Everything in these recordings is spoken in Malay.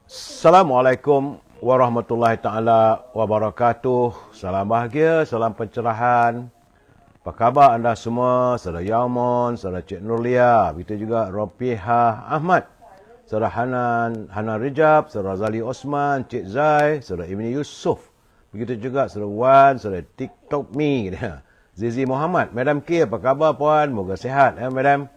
Assalamualaikum warahmatullahi taala wabarakatuh. Salam bahagia, salam pencerahan. Apa khabar anda semua? Saudara Yaumon, saudara Cik Nurlia, begitu juga Ropiha Ahmad, saudara Hanan Rijab, saudara Zali Osman, Cik Zai, saudara Ibni Yusuf. Begitu juga saudara Wan, saudara TikTok Me, Zizi Muhammad. Madam K, apa khabar puan? Moga sihat Madam.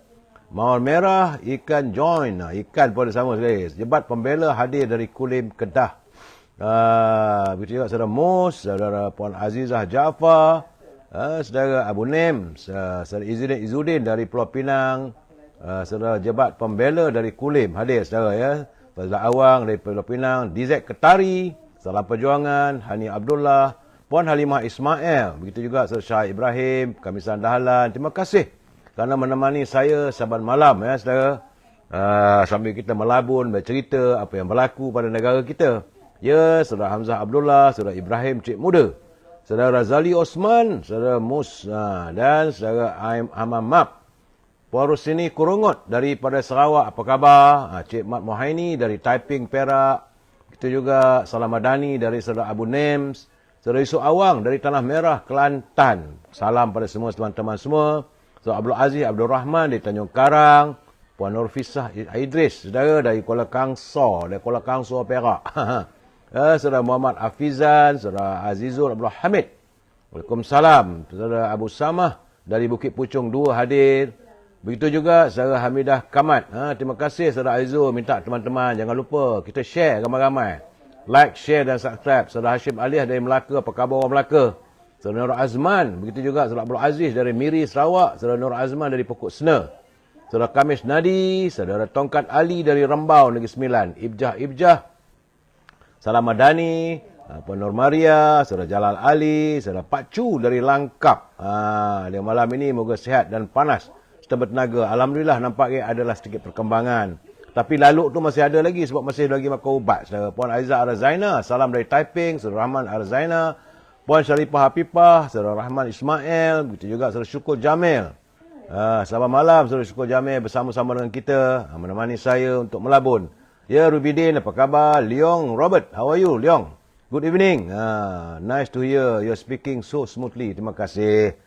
Mawar merah, ikan join. Ikan pun ada sama sekali. Jebat pembela hadir dari Kulim, Kedah. Begitu juga saudara Mus, saudara Puan Azizah Jaafar, saudara Abu Nem, saudara Izzuddin dari Pulau Pinang, saudara Jebat pembela dari Kulim hadir saudara ya. Saudara Awang dari Pulau Pinang, DZ Ketari, Salam Perjuangan, Hani Abdullah, Puan Halimah Ismail. Begitu juga saudara Syah Ibrahim, Kamisan Dahlan. Terima kasih kerana menemani saya saban malam ya saudara. Sambil kita melabun, bercerita apa yang berlaku pada negara kita. Ya, saudara Hamzah Abdullah, saudara Ibrahim Cik Muda, saudara Razali Osman, saudara Mus dan saudara Aim Hamamap. Puan Rusini Kurungut daripada Sarawak, apa khabar? Cik Mat Mohaini dari Taiping, Perak. Kita juga Salam Madani dari saudara Abu Nems, saudara Yusuf Awang dari Tanah Merah, Kelantan. Salam pada semua teman-teman semua. Saudara Abdul Aziz Abdul Rahman dari Tanjung Karang, Puan Nurfisah Idris, saudara dari Kuala Kangsor, Perak. Saudara Muhammad Hafizan, saudara Azizul Abdul Hamid. Waalaikumsalam. Saudara Abu Samah dari Bukit Puchong 2 hadir. Begitu juga saudara Hamidah Kamat. Terima kasih saudara Aizul, minta teman-teman jangan lupa kita share ramai-ramai. Like, share dan subscribe. Saudara Hashim Aliyah dari Melaka, apa khabar orang Melaka? Saudara Nur Azman, begitu juga saudara Abdul Aziz dari Miri, Sarawak, saudara Nur Azman dari Pokok Sena, saudara Kamis Nadi, saudara Tongkat Ali dari Rambau, Negeri Sembilan, Ibjah, Salam Madani, Puan Nur Maria, saudara Jalal Ali, saudara Pak Cu dari Langkap. Dia malam ini moga sihat dan panas serta bertenaga. Alhamdulillah nampaknya adalah sedikit perkembangan. Tapi lalu tu masih ada lagi sebab masih lagi makan ubat. Saudara Puan Aizah Arzaina, salam dari Taiping, saudara Rahman Arzaina, Puan Syarifah Hapipah, saudara Rahman Ismail, begitu juga saudara Syukur Jamil. Selamat malam saudara Syukur Jamil bersama-sama dengan kita, menemani saya untuk melabun. Ya, Rubidin, apa khabar? Leong Robert, how are you, Leong? Good evening. Nice to hear you speaking so smoothly. Terima kasih.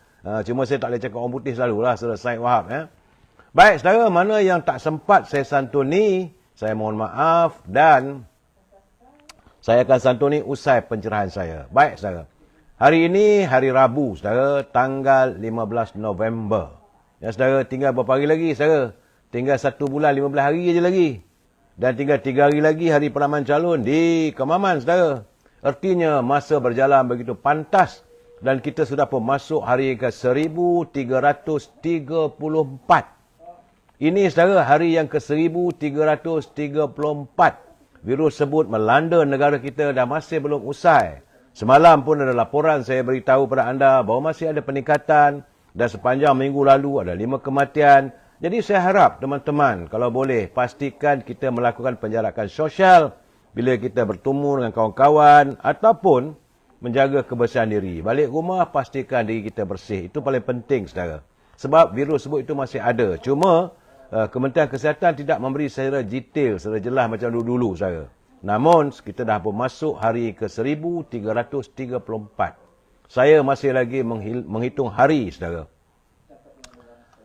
Cuma saya tak boleh cakap orang putih selalu lah, saudara Syed Wahab. Baik, saudara, mana yang tak sempat saya santuni, saya mohon maaf dan saya akan santuni usai pencerahan saya. Baik, saudara. Hari ini hari Rabu, saudara, tanggal 15 November. Ya, saudara, tinggal berapa hari lagi, saudara? Tinggal 1 bulan 15 hari je lagi. Dan tinggal 3 hari lagi hari penamaan calon di Kemaman, saudara. Artinya masa berjalan begitu pantas dan kita sudah pun masuk hari ke 1334. Ini, saudara, hari yang ke 1334. Virus sebut melanda negara kita dan masih belum usai. Semalam pun ada laporan saya beritahu pada anda bahawa masih ada peningkatan dan sepanjang minggu lalu ada 5 kematian. Jadi saya harap teman-teman kalau boleh pastikan kita melakukan penjarakan sosial bila kita bertemu dengan kawan-kawan ataupun menjaga kebersihan diri. Balik rumah pastikan diri kita bersih. Itu paling penting, saudara. Sebab virus sebut itu masih ada. Cuma Kementerian Kesihatan tidak memberi secara detail, secara jelas macam dulu-dulu, saudara. Namun, kita dah pun masuk hari ke 1334. Saya masih lagi menghitung hari, saudara.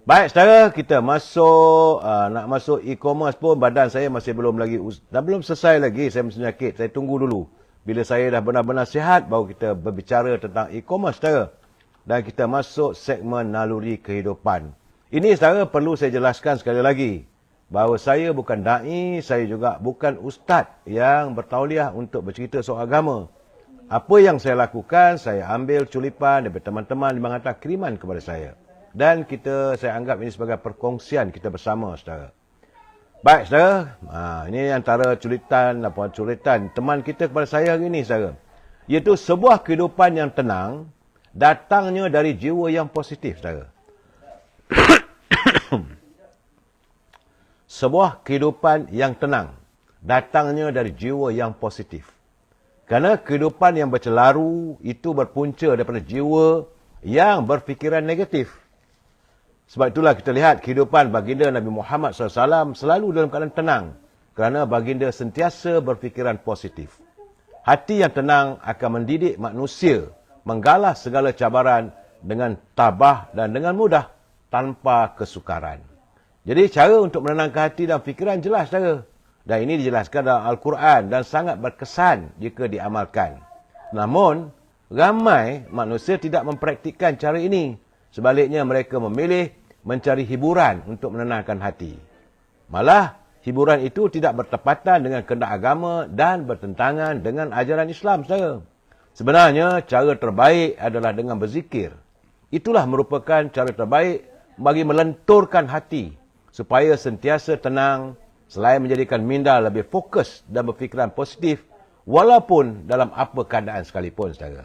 Baik, saudara, kita masuk, nak masuk e-commerce pun badan saya masih belum lagi, dah belum selesai lagi, saya masih sakit. Saya tunggu dulu. Bila saya dah benar-benar sihat, baru kita berbicara tentang e-commerce, saudara. Dan kita masuk segmen naluri kehidupan. Ini, saudara, perlu saya jelaskan sekali lagi. Bahawa saya bukan da'i, saya juga bukan ustaz yang bertauliah untuk bercerita soal agama. Apa yang saya lakukan, saya ambil culipan daripada teman-teman yang menghantar kiriman kepada saya. Dan saya anggap ini sebagai perkongsian kita bersama, saudara. Baik, saudara. Ini antara culitan teman kita kepada saya hari ini, saudara. Iaitu sebuah kehidupan yang tenang, datangnya dari jiwa yang positif, saudara. Sebuah kehidupan yang tenang, datangnya dari jiwa yang positif. Kerana kehidupan yang bercelaru itu berpunca daripada jiwa yang berfikiran negatif. Sebab itulah kita lihat kehidupan baginda Nabi Muhammad SAW selalu dalam keadaan tenang. kerana baginda sentiasa berfikiran positif. Hati yang tenang akan mendidik manusia menggalah segala cabaran dengan tabah dan dengan mudah tanpa kesukaran. Jadi cara untuk menenangkan hati dan fikiran jelas cara. Dan ini dijelaskan dalam Al-Quran dan sangat berkesan jika diamalkan. Namun, ramai manusia tidak mempraktikkan cara ini. Sebaliknya mereka memilih mencari hiburan untuk menenangkan hati. Malah, hiburan itu tidak bertepatan dengan kehendak agama dan bertentangan dengan ajaran Islam saudara. Sebenarnya, cara terbaik adalah dengan berzikir. Itulah merupakan cara terbaik bagi melenturkan hati supaya sentiasa tenang selain menjadikan minda lebih fokus dan berfikiran positif walaupun dalam apa keadaan sekalipun saudara.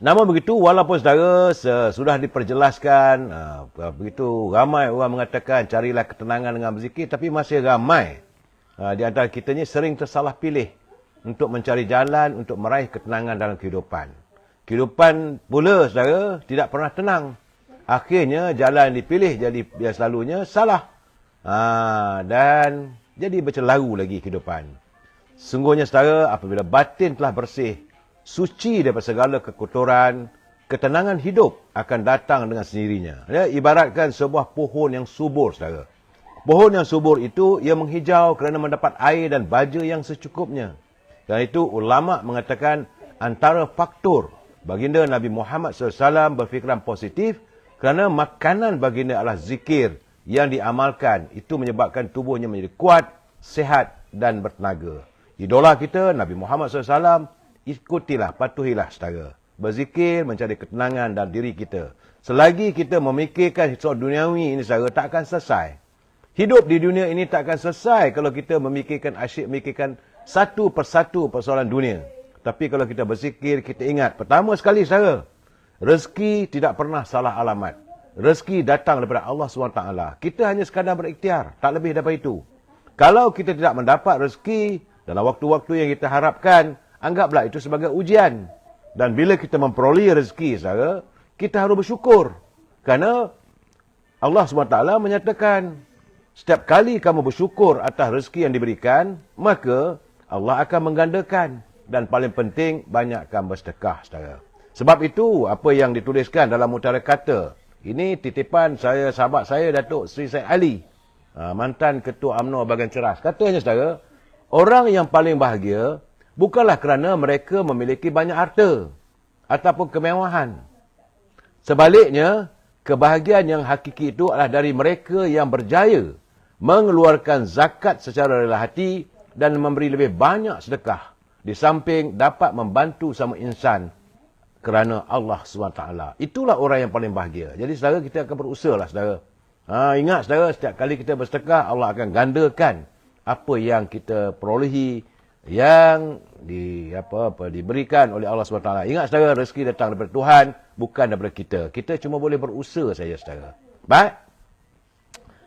Namun begitu, walaupun saudara sudah diperjelaskan, begitu ramai orang mengatakan carilah ketenangan dengan berzikir, tapi masih ramai di antara kita ni sering tersalah pilih untuk mencari jalan untuk meraih ketenangan dalam kehidupan. Kehidupan pula saudara tidak pernah tenang. Akhirnya jalan yang dipilih jadi yang selalunya salah. Dan jadi bercelaru lagi kehidupan. Sungguhnya saudara, apabila batin telah bersih, suci daripada segala kekotoran, ketenangan hidup akan datang dengan sendirinya. Ya, ibaratkan sebuah pohon yang subur, saudara. Pohon yang subur itu, ia menghijau kerana mendapat air dan baja yang secukupnya. Dan itu ulama mengatakan antara faktor baginda Nabi Muhammad SAW berfikiran positif kerana makanan baginda adalah zikir yang diamalkan. Itu menyebabkan tubuhnya menjadi kuat, sihat dan bertenaga. Idola kita, Nabi Muhammad SAW, ikutilah, patuhilah saudara. Berzikir, mencari ketenangan dalam diri kita. Selagi kita memikirkan soal duniawi ini saudara, tak akan selesai. Hidup di dunia ini tak akan selesai kalau kita asyik memikirkan satu persatu persoalan dunia. Tapi kalau kita berzikir, kita ingat. Pertama sekali saudara, rezeki tidak pernah salah alamat. Rezeki datang daripada Allah SWT. Kita hanya sekadar berikhtiar, tak lebih daripada itu. Kalau kita tidak mendapat rezeki dalam waktu-waktu yang kita harapkan, anggaplah itu sebagai ujian. Dan bila kita memperoleh rezeki, saudara, kita harus bersyukur. Kerana Allah SWT menyatakan, setiap kali kamu bersyukur atas rezeki yang diberikan, maka Allah akan menggandakan. Dan paling penting, banyakkan bersedekah, saudara. Sebab itu, apa yang dituliskan dalam Mutiara Kata, ini titipan sahabat saya, Datuk Seri Said Ali, mantan Ketua UMNO Bahagian Ceras. Katanya, saudara, orang yang paling bahagia bukanlah kerana mereka memiliki banyak harta ataupun kemewahan. Sebaliknya, kebahagiaan yang hakiki itu adalah dari mereka yang berjaya mengeluarkan zakat secara rela hati dan memberi lebih banyak sedekah. Di samping dapat membantu sama insan kerana Allah SWT. Itulah orang yang paling bahagia. Jadi saudara, kita akan berusaha lah saudara. Ingat saudara, setiap kali kita bersedekah, Allah akan gandakan apa yang kita perolehi, yang diberikan oleh Allah SWT. Ingat saudara, rezeki datang daripada Tuhan, bukan daripada kita. Kita cuma boleh berusaha saja saudara. Baik.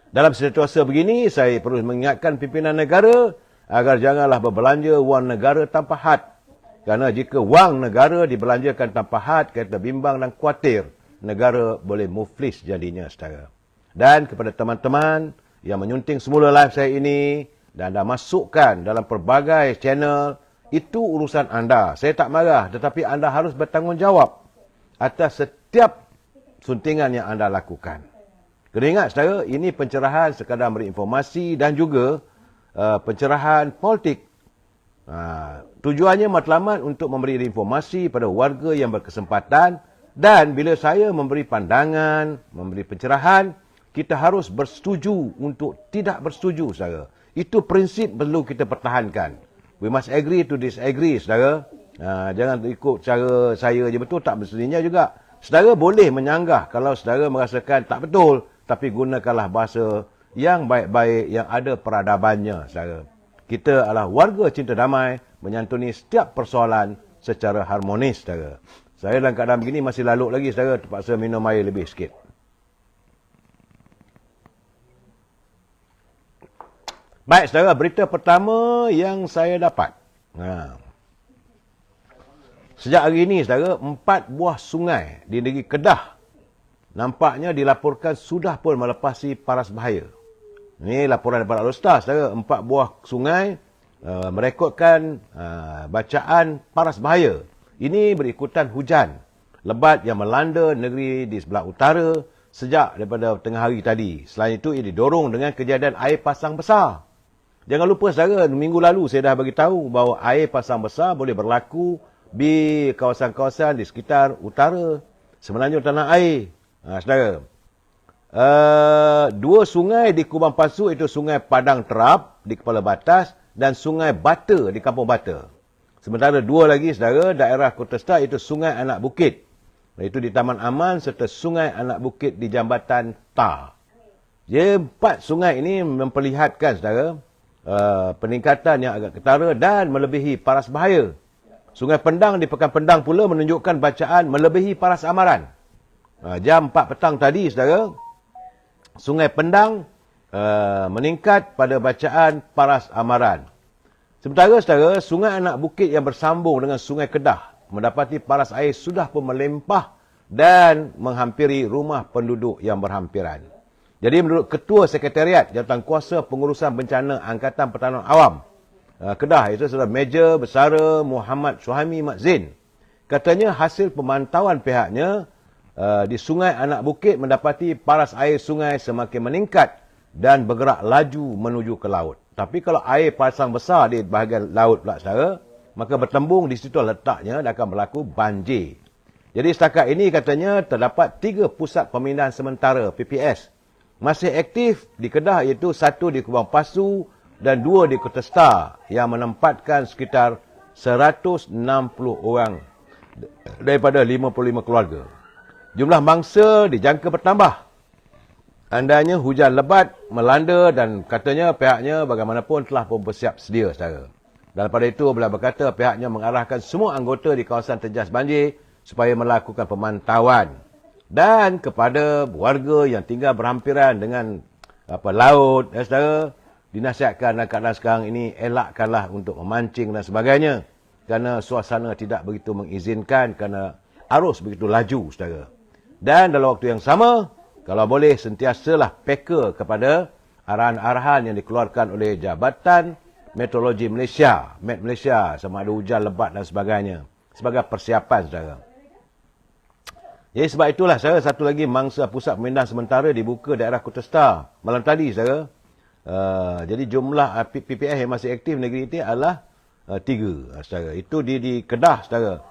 Dalam situasi begini, saya perlu mengingatkan pimpinan negara agar janganlah berbelanja wang negara tanpa had. Kerana jika wang negara dibelanjakan tanpa had, kita bimbang dan khawatir negara boleh muflis jadinya saudara. Dan kepada teman-teman yang menyunting semula live saya ini dan anda masukkan dalam pelbagai channel, itu urusan anda. Saya tak marah, tetapi anda harus bertanggungjawab atas setiap suntingan yang anda lakukan. Kena ingat saudara, ini pencerahan sekadar memberi informasi dan juga pencerahan politik. Tujuannya matlamat untuk memberi informasi pada warga yang berkesempatan, dan bila saya memberi pandangan, memberi pencerahan, kita harus bersetuju untuk tidak bersetuju saudara. Itu prinsip perlu kita pertahankan. We must agree to disagree saudara. Jangan ikut cara saya je betul, tak mestinya juga. Saudara boleh menyanggah kalau saudara merasakan tak betul, tapi gunakanlah bahasa yang baik-baik, yang ada peradabannya saudara. Kita adalah warga cinta damai, menyantuni setiap persoalan secara harmonis saudara. Saya dalam keadaan begini masih lalut lagi saudara, terpaksa minum air lebih sikit. Baik saudara, berita pertama yang saya dapat. Sejak hari ini, saudara, 4 buah sungai di negeri Kedah nampaknya dilaporkan sudah pun melepasi paras bahaya. Ini laporan daripada Alostar, saudara. 4 buah sungai merekodkan bacaan paras bahaya. Ini berikutan hujan lebat yang melanda negeri di sebelah utara sejak daripada tengah hari tadi. Selain itu, ia didorong dengan kejadian air pasang besar. Jangan lupa, saudara, minggu lalu saya dah bagi tahu bahawa air pasang besar boleh berlaku di kawasan-kawasan di sekitar utara semenanjung tanah air. Saudara, 2 sungai di Kubang Pasu, itu Sungai Padang Terap di Kepala Batas dan Sungai Bata di Kampung Bata. Sementara 2 lagi, saudara, daerah Kota itu Sungai Anak Bukit, iaitu di Taman Aman, serta Sungai Anak Bukit di Jambatan Tar. Jadi 4 sungai ini memperlihatkan, saudara, peningkatan yang agak ketara dan melebihi paras bahaya. Sungai Pendang di Pekan Pendang pula menunjukkan bacaan melebihi paras amaran. Jam 4 petang tadi, saudara, Sungai Pendang meningkat pada bacaan paras amaran. Sementara, saudara, Sungai Anak Bukit yang bersambung dengan Sungai Kedah mendapati paras air sudah pun melimpah dan menghampiri rumah penduduk yang berhampiran. Jadi menurut Ketua Sekretariat Jawatankuasa Pengurusan Bencana Angkatan Pertahanan Awam Kedah, itu Saudara Major Besara Muhammad Suhaimi Mat Zain, katanya hasil pemantauan pihaknya di Sungai Anak Bukit mendapati paras air sungai semakin meningkat dan bergerak laju menuju ke laut. Tapi kalau air pasang besar di bahagian laut pula, saudara, maka bertembung di situ letaknya dan akan berlaku banjir. Jadi setakat ini katanya terdapat 3 pusat pemindahan sementara PPS masih aktif di Kedah, iaitu 1 di Kubang Pasu dan 2 di Kota Star yang menempatkan sekitar 160 orang daripada 55 keluarga. Jumlah mangsa dijangka bertambah. Andainya hujan lebat melanda dan katanya pihaknya bagaimanapun telah pun bersiap sedia, saudara. Dan pada itu, beliau berkata pihaknya mengarahkan semua anggota di kawasan terjejas banjir supaya melakukan pemantauan. Dan kepada warga yang tinggal berhampiran dengan laut, saudara, dinasihatkan dalam keadaan sekarang ini, elakkanlah untuk memancing dan sebagainya. Kerana suasana tidak begitu mengizinkan, kerana arus begitu laju, saudara. Dan dalam waktu yang sama, kalau boleh sentiasalah peka kepada arahan-arahan yang dikeluarkan oleh Jabatan Meteorologi Malaysia, Met Malaysia, sama ada hujan lebat dan sebagainya, sebagai persiapan, saudara. Jadi sebab itulah, saudara, satu lagi mangsa pusat pemindahan sementara dibuka daerah Kota Star malam tadi, saudara. Jadi jumlah PPS yang masih aktif negeri ini adalah 3, saudara. Itu di Kedah, saudara.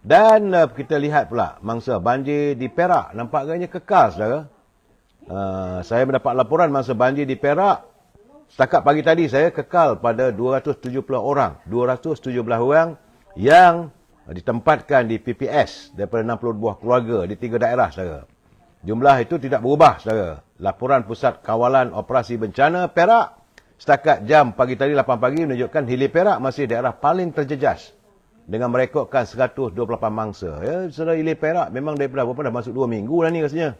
Dan kita lihat pula mangsa banjir di Perak nampak agaknya kekal, saudara. Saya mendapat laporan mangsa banjir di Perak setakat pagi tadi saya kekal pada 217 orang. 217 orang yang ditempatkan di PPS daripada 60 buah keluarga di 3 daerah, saudara. Jumlah itu tidak berubah, saudara. Laporan Pusat Kawalan Operasi Bencana Perak setakat jam pagi tadi 8 pagi menunjukkan Hilir Perak masih daerah paling terjejas dengan merekodkan 128 mangsa. Ya, saudara, Hilir Perak memang daripada berapa dah masuk 2 minggu dah ni rasanya.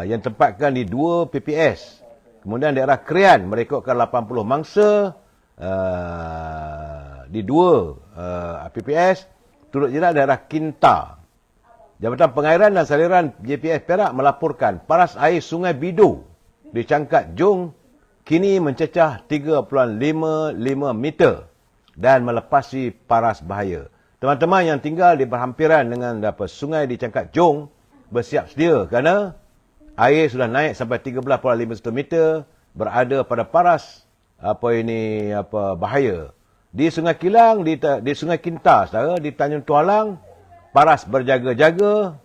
Yang tempatkan di 2 PPS. Kemudian daerah Krian merekodkan 80 mangsa di 2 PPS. Turut jelas daerah Kinta. Jabatan Pengairan dan Saliran JPS Perak melaporkan paras air Sungai Bidu di Cangkat Jong kini mencecah 3.55 meter dan melepasi paras bahaya. Teman-teman yang tinggal di berhampiran dengan sungai di Cangkat Jong bersiap sedia kerana air sudah naik sampai 13.51 meter, berada pada paras bahaya. Di Sungai Kilang, di Sungai Kinta, saudara, di Tanjung Tualang, paras berjaga-jaga,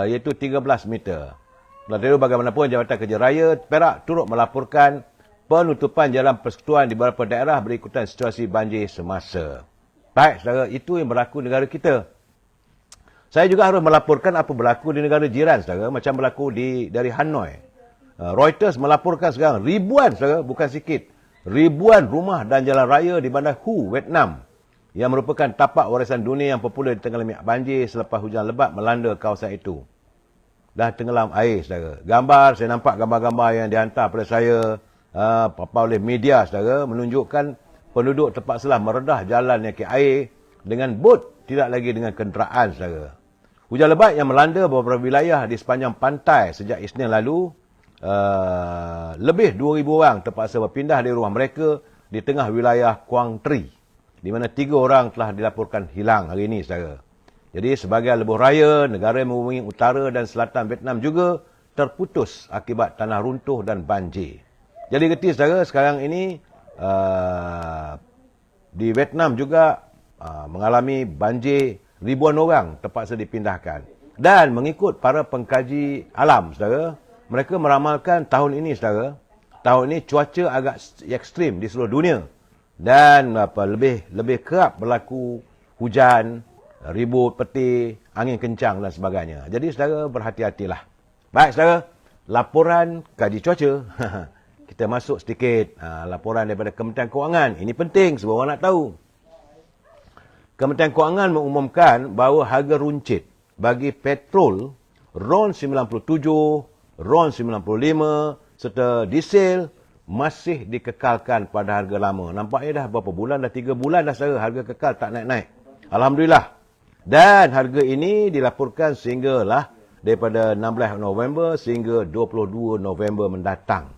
iaitu 13 meter. Lalu bagaimanapun Jabatan Kerja Raya Perak turut melaporkan penutupan jalan persekutuan di beberapa daerah berikutan situasi banjir semasa. Baik, saudara, itu yang berlaku di negara kita. Saya juga harus melaporkan apa berlaku di negara jiran, saudara, macam berlaku dari Hanoi. Reuters melaporkan sekarang ribuan, saudara, bukan sikit, ribuan rumah dan jalan raya di bandar Hu, Vietnam, yang merupakan tapak warisan dunia yang popular di tenggelam banjir selepas hujan lebat melanda kawasan itu. Dah tenggelam air, saudara. Gambar, saya nampak gambar-gambar yang dihantar pada saya oleh media, saudara, menunjukkan penduduk terpaksalah meredah jalan yang ke air dengan bot tidak lagi dengan kenderaan, saudara. Hujan lebat yang melanda beberapa wilayah di sepanjang pantai sejak Isnin lalu, lebih 2,000 orang terpaksa berpindah dari rumah mereka di tengah wilayah Quang Tri, di mana 3 orang telah dilaporkan hilang hari ini, saudara. Jadi sebagai lebuh raya, negara yang menghubungi utara dan selatan Vietnam juga terputus akibat tanah runtuh dan banjir. Jadi reti, saudara, sekarang ini di Vietnam juga mengalami banjir, ribuan orang terpaksa dipindahkan. Dan mengikut para pengkaji alam, saudara, mereka meramalkan tahun ini, saudara, tahun ini cuaca agak ekstrim di seluruh dunia. Dan lebih kerap berlaku hujan, ribut, petir, angin kencang dan sebagainya. Jadi, saudara, berhati-hatilah. Baik, saudara, laporan kaji cuaca. Kita masuk sedikit laporan daripada Kementerian Kewangan. Ini penting, semua orang nak tahu. Kementerian Kewangan mengumumkan bahawa harga runcit bagi petrol RON 97, RON 95 serta diesel masih dikekalkan pada harga lama. Nampaknya dah berapa bulan, dah 3 bulan dah harga kekal tak naik-naik. Alhamdulillah. Dan harga ini dilaporkan sehinggalah daripada 16 November sehingga 22 November mendatang.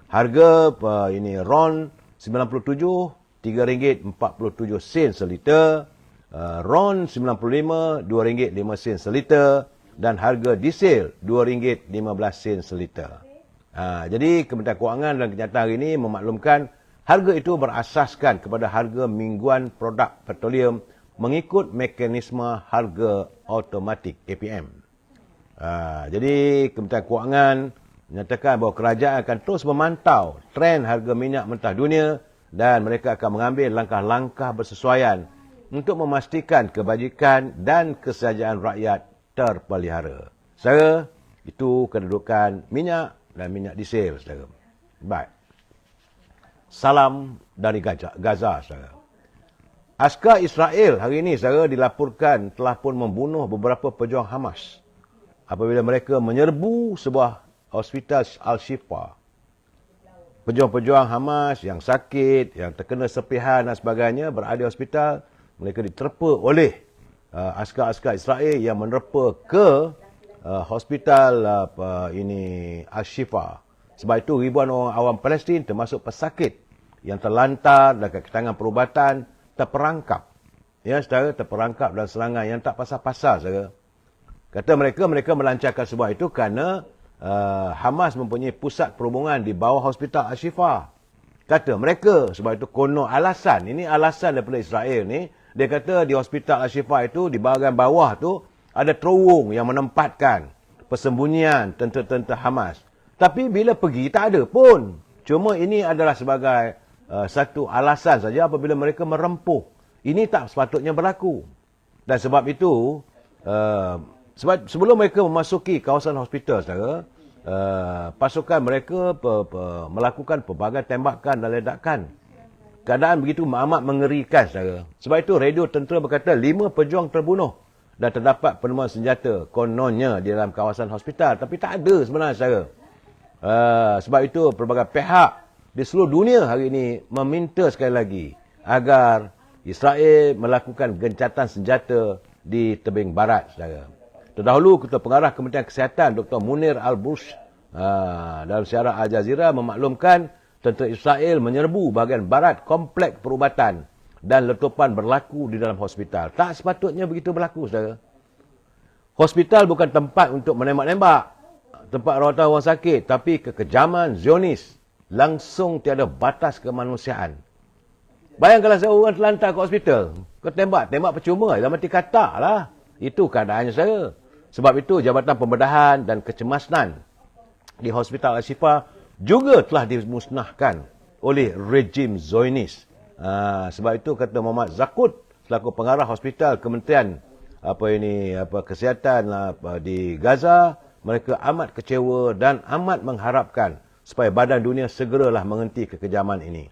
Harga ini RON 97 RM3.47 seliter, RON 95 RM2.05 seliter dan harga diesel RM2.15 seliter. Jadi Kementerian Kewangan dalam kenyataan hari ini memaklumkan harga itu berasaskan kepada harga mingguan produk petroleum mengikut mekanisme harga automatik APM. Jadi Kementerian Kewangan menyatakan bahawa kerajaan akan terus memantau trend harga minyak mentah dunia dan mereka akan mengambil langkah-langkah bersesuaian untuk memastikan kebajikan dan kesejahteraan rakyat terpelihara. Saudara, itu kedudukan minyak dan minyak diesel, saudara. Baik. Salam dari Gaza, saudara. Askar Israel hari ini, saudara, dilaporkan telah pun membunuh beberapa pejuang Hamas apabila mereka menyerbu sebuah hospital Al-Shifa. Pejuang-pejuang Hamas yang sakit, yang terkena serpihan dan sebagainya berada di hospital, mereka diterpa oleh askar-askar Israel yang menerpa ke hospital Al-Shifa. Sebab itu ribuan orang awam Palestin termasuk pesakit yang terlantar dan kekangan perubatan terperangkap. Ya, saudara, terperangkap dalam serangan yang tak pasal-pasal, saudara. Kata mereka melancarkan sebuah itu kerana Hamas mempunyai pusat perhubungan di bawah hospital Al-Shifa. Kata mereka, sebab itu konon alasan, ini alasan daripada Israel ni, dia kata di hospital Al-Shifa itu, di bahagian bawah tu, ada terowong yang menempatkan persembunyian tentera-tentera Hamas. Tapi bila pergi, tak ada pun. Cuma ini adalah sebagai satu alasan saja apabila mereka merempuh. Ini tak sepatutnya berlaku. Dan sebab itu, sebab sebelum mereka memasuki kawasan hospital, saudara, pasukan mereka melakukan pelbagai tembakan dan ledakan. Keadaan begitu amat mengerikan, saudara. Sebab itu radio tentera berkata 5 pejuang terbunuh dan terdapat penemuan senjata kononnya di dalam kawasan hospital. Tapi tak ada sebenarnya, saudara. Sebab itu pelbagai pihak di seluruh dunia hari ini meminta sekali lagi agar Israel melakukan gencatan senjata di tebing barat, saudara. Terdahulu, Ketua Pengarah Kementerian Kesihatan Dr. Munir Al-Bush dalam siaran Al Jazeera memaklumkan tentera Israel menyerbu bahagian barat kompleks perubatan dan letupan berlaku di dalam hospital. Tak sepatutnya begitu berlaku, saudara. Hospital bukan tempat untuk menembak-nembak, tempat rawatan orang sakit, tapi kekejaman Zionis langsung tiada batas kemanusiaan. Bayangkanlah seorang terlantar ke hospital, kau tembak percuma, dah mati katak lah. Itu keadaannya, saudara. Sebab itu Jabatan Pembedahan dan Kecemasan di Hospital Al-Shifa juga telah dimusnahkan oleh rejim Zionis. Sebab itu kata Muhammad Zakut selaku pengarah hospital Kementerian Kesihatan di Gaza, mereka amat kecewa dan amat mengharapkan supaya badan dunia segeralah menghenti kekejaman ini.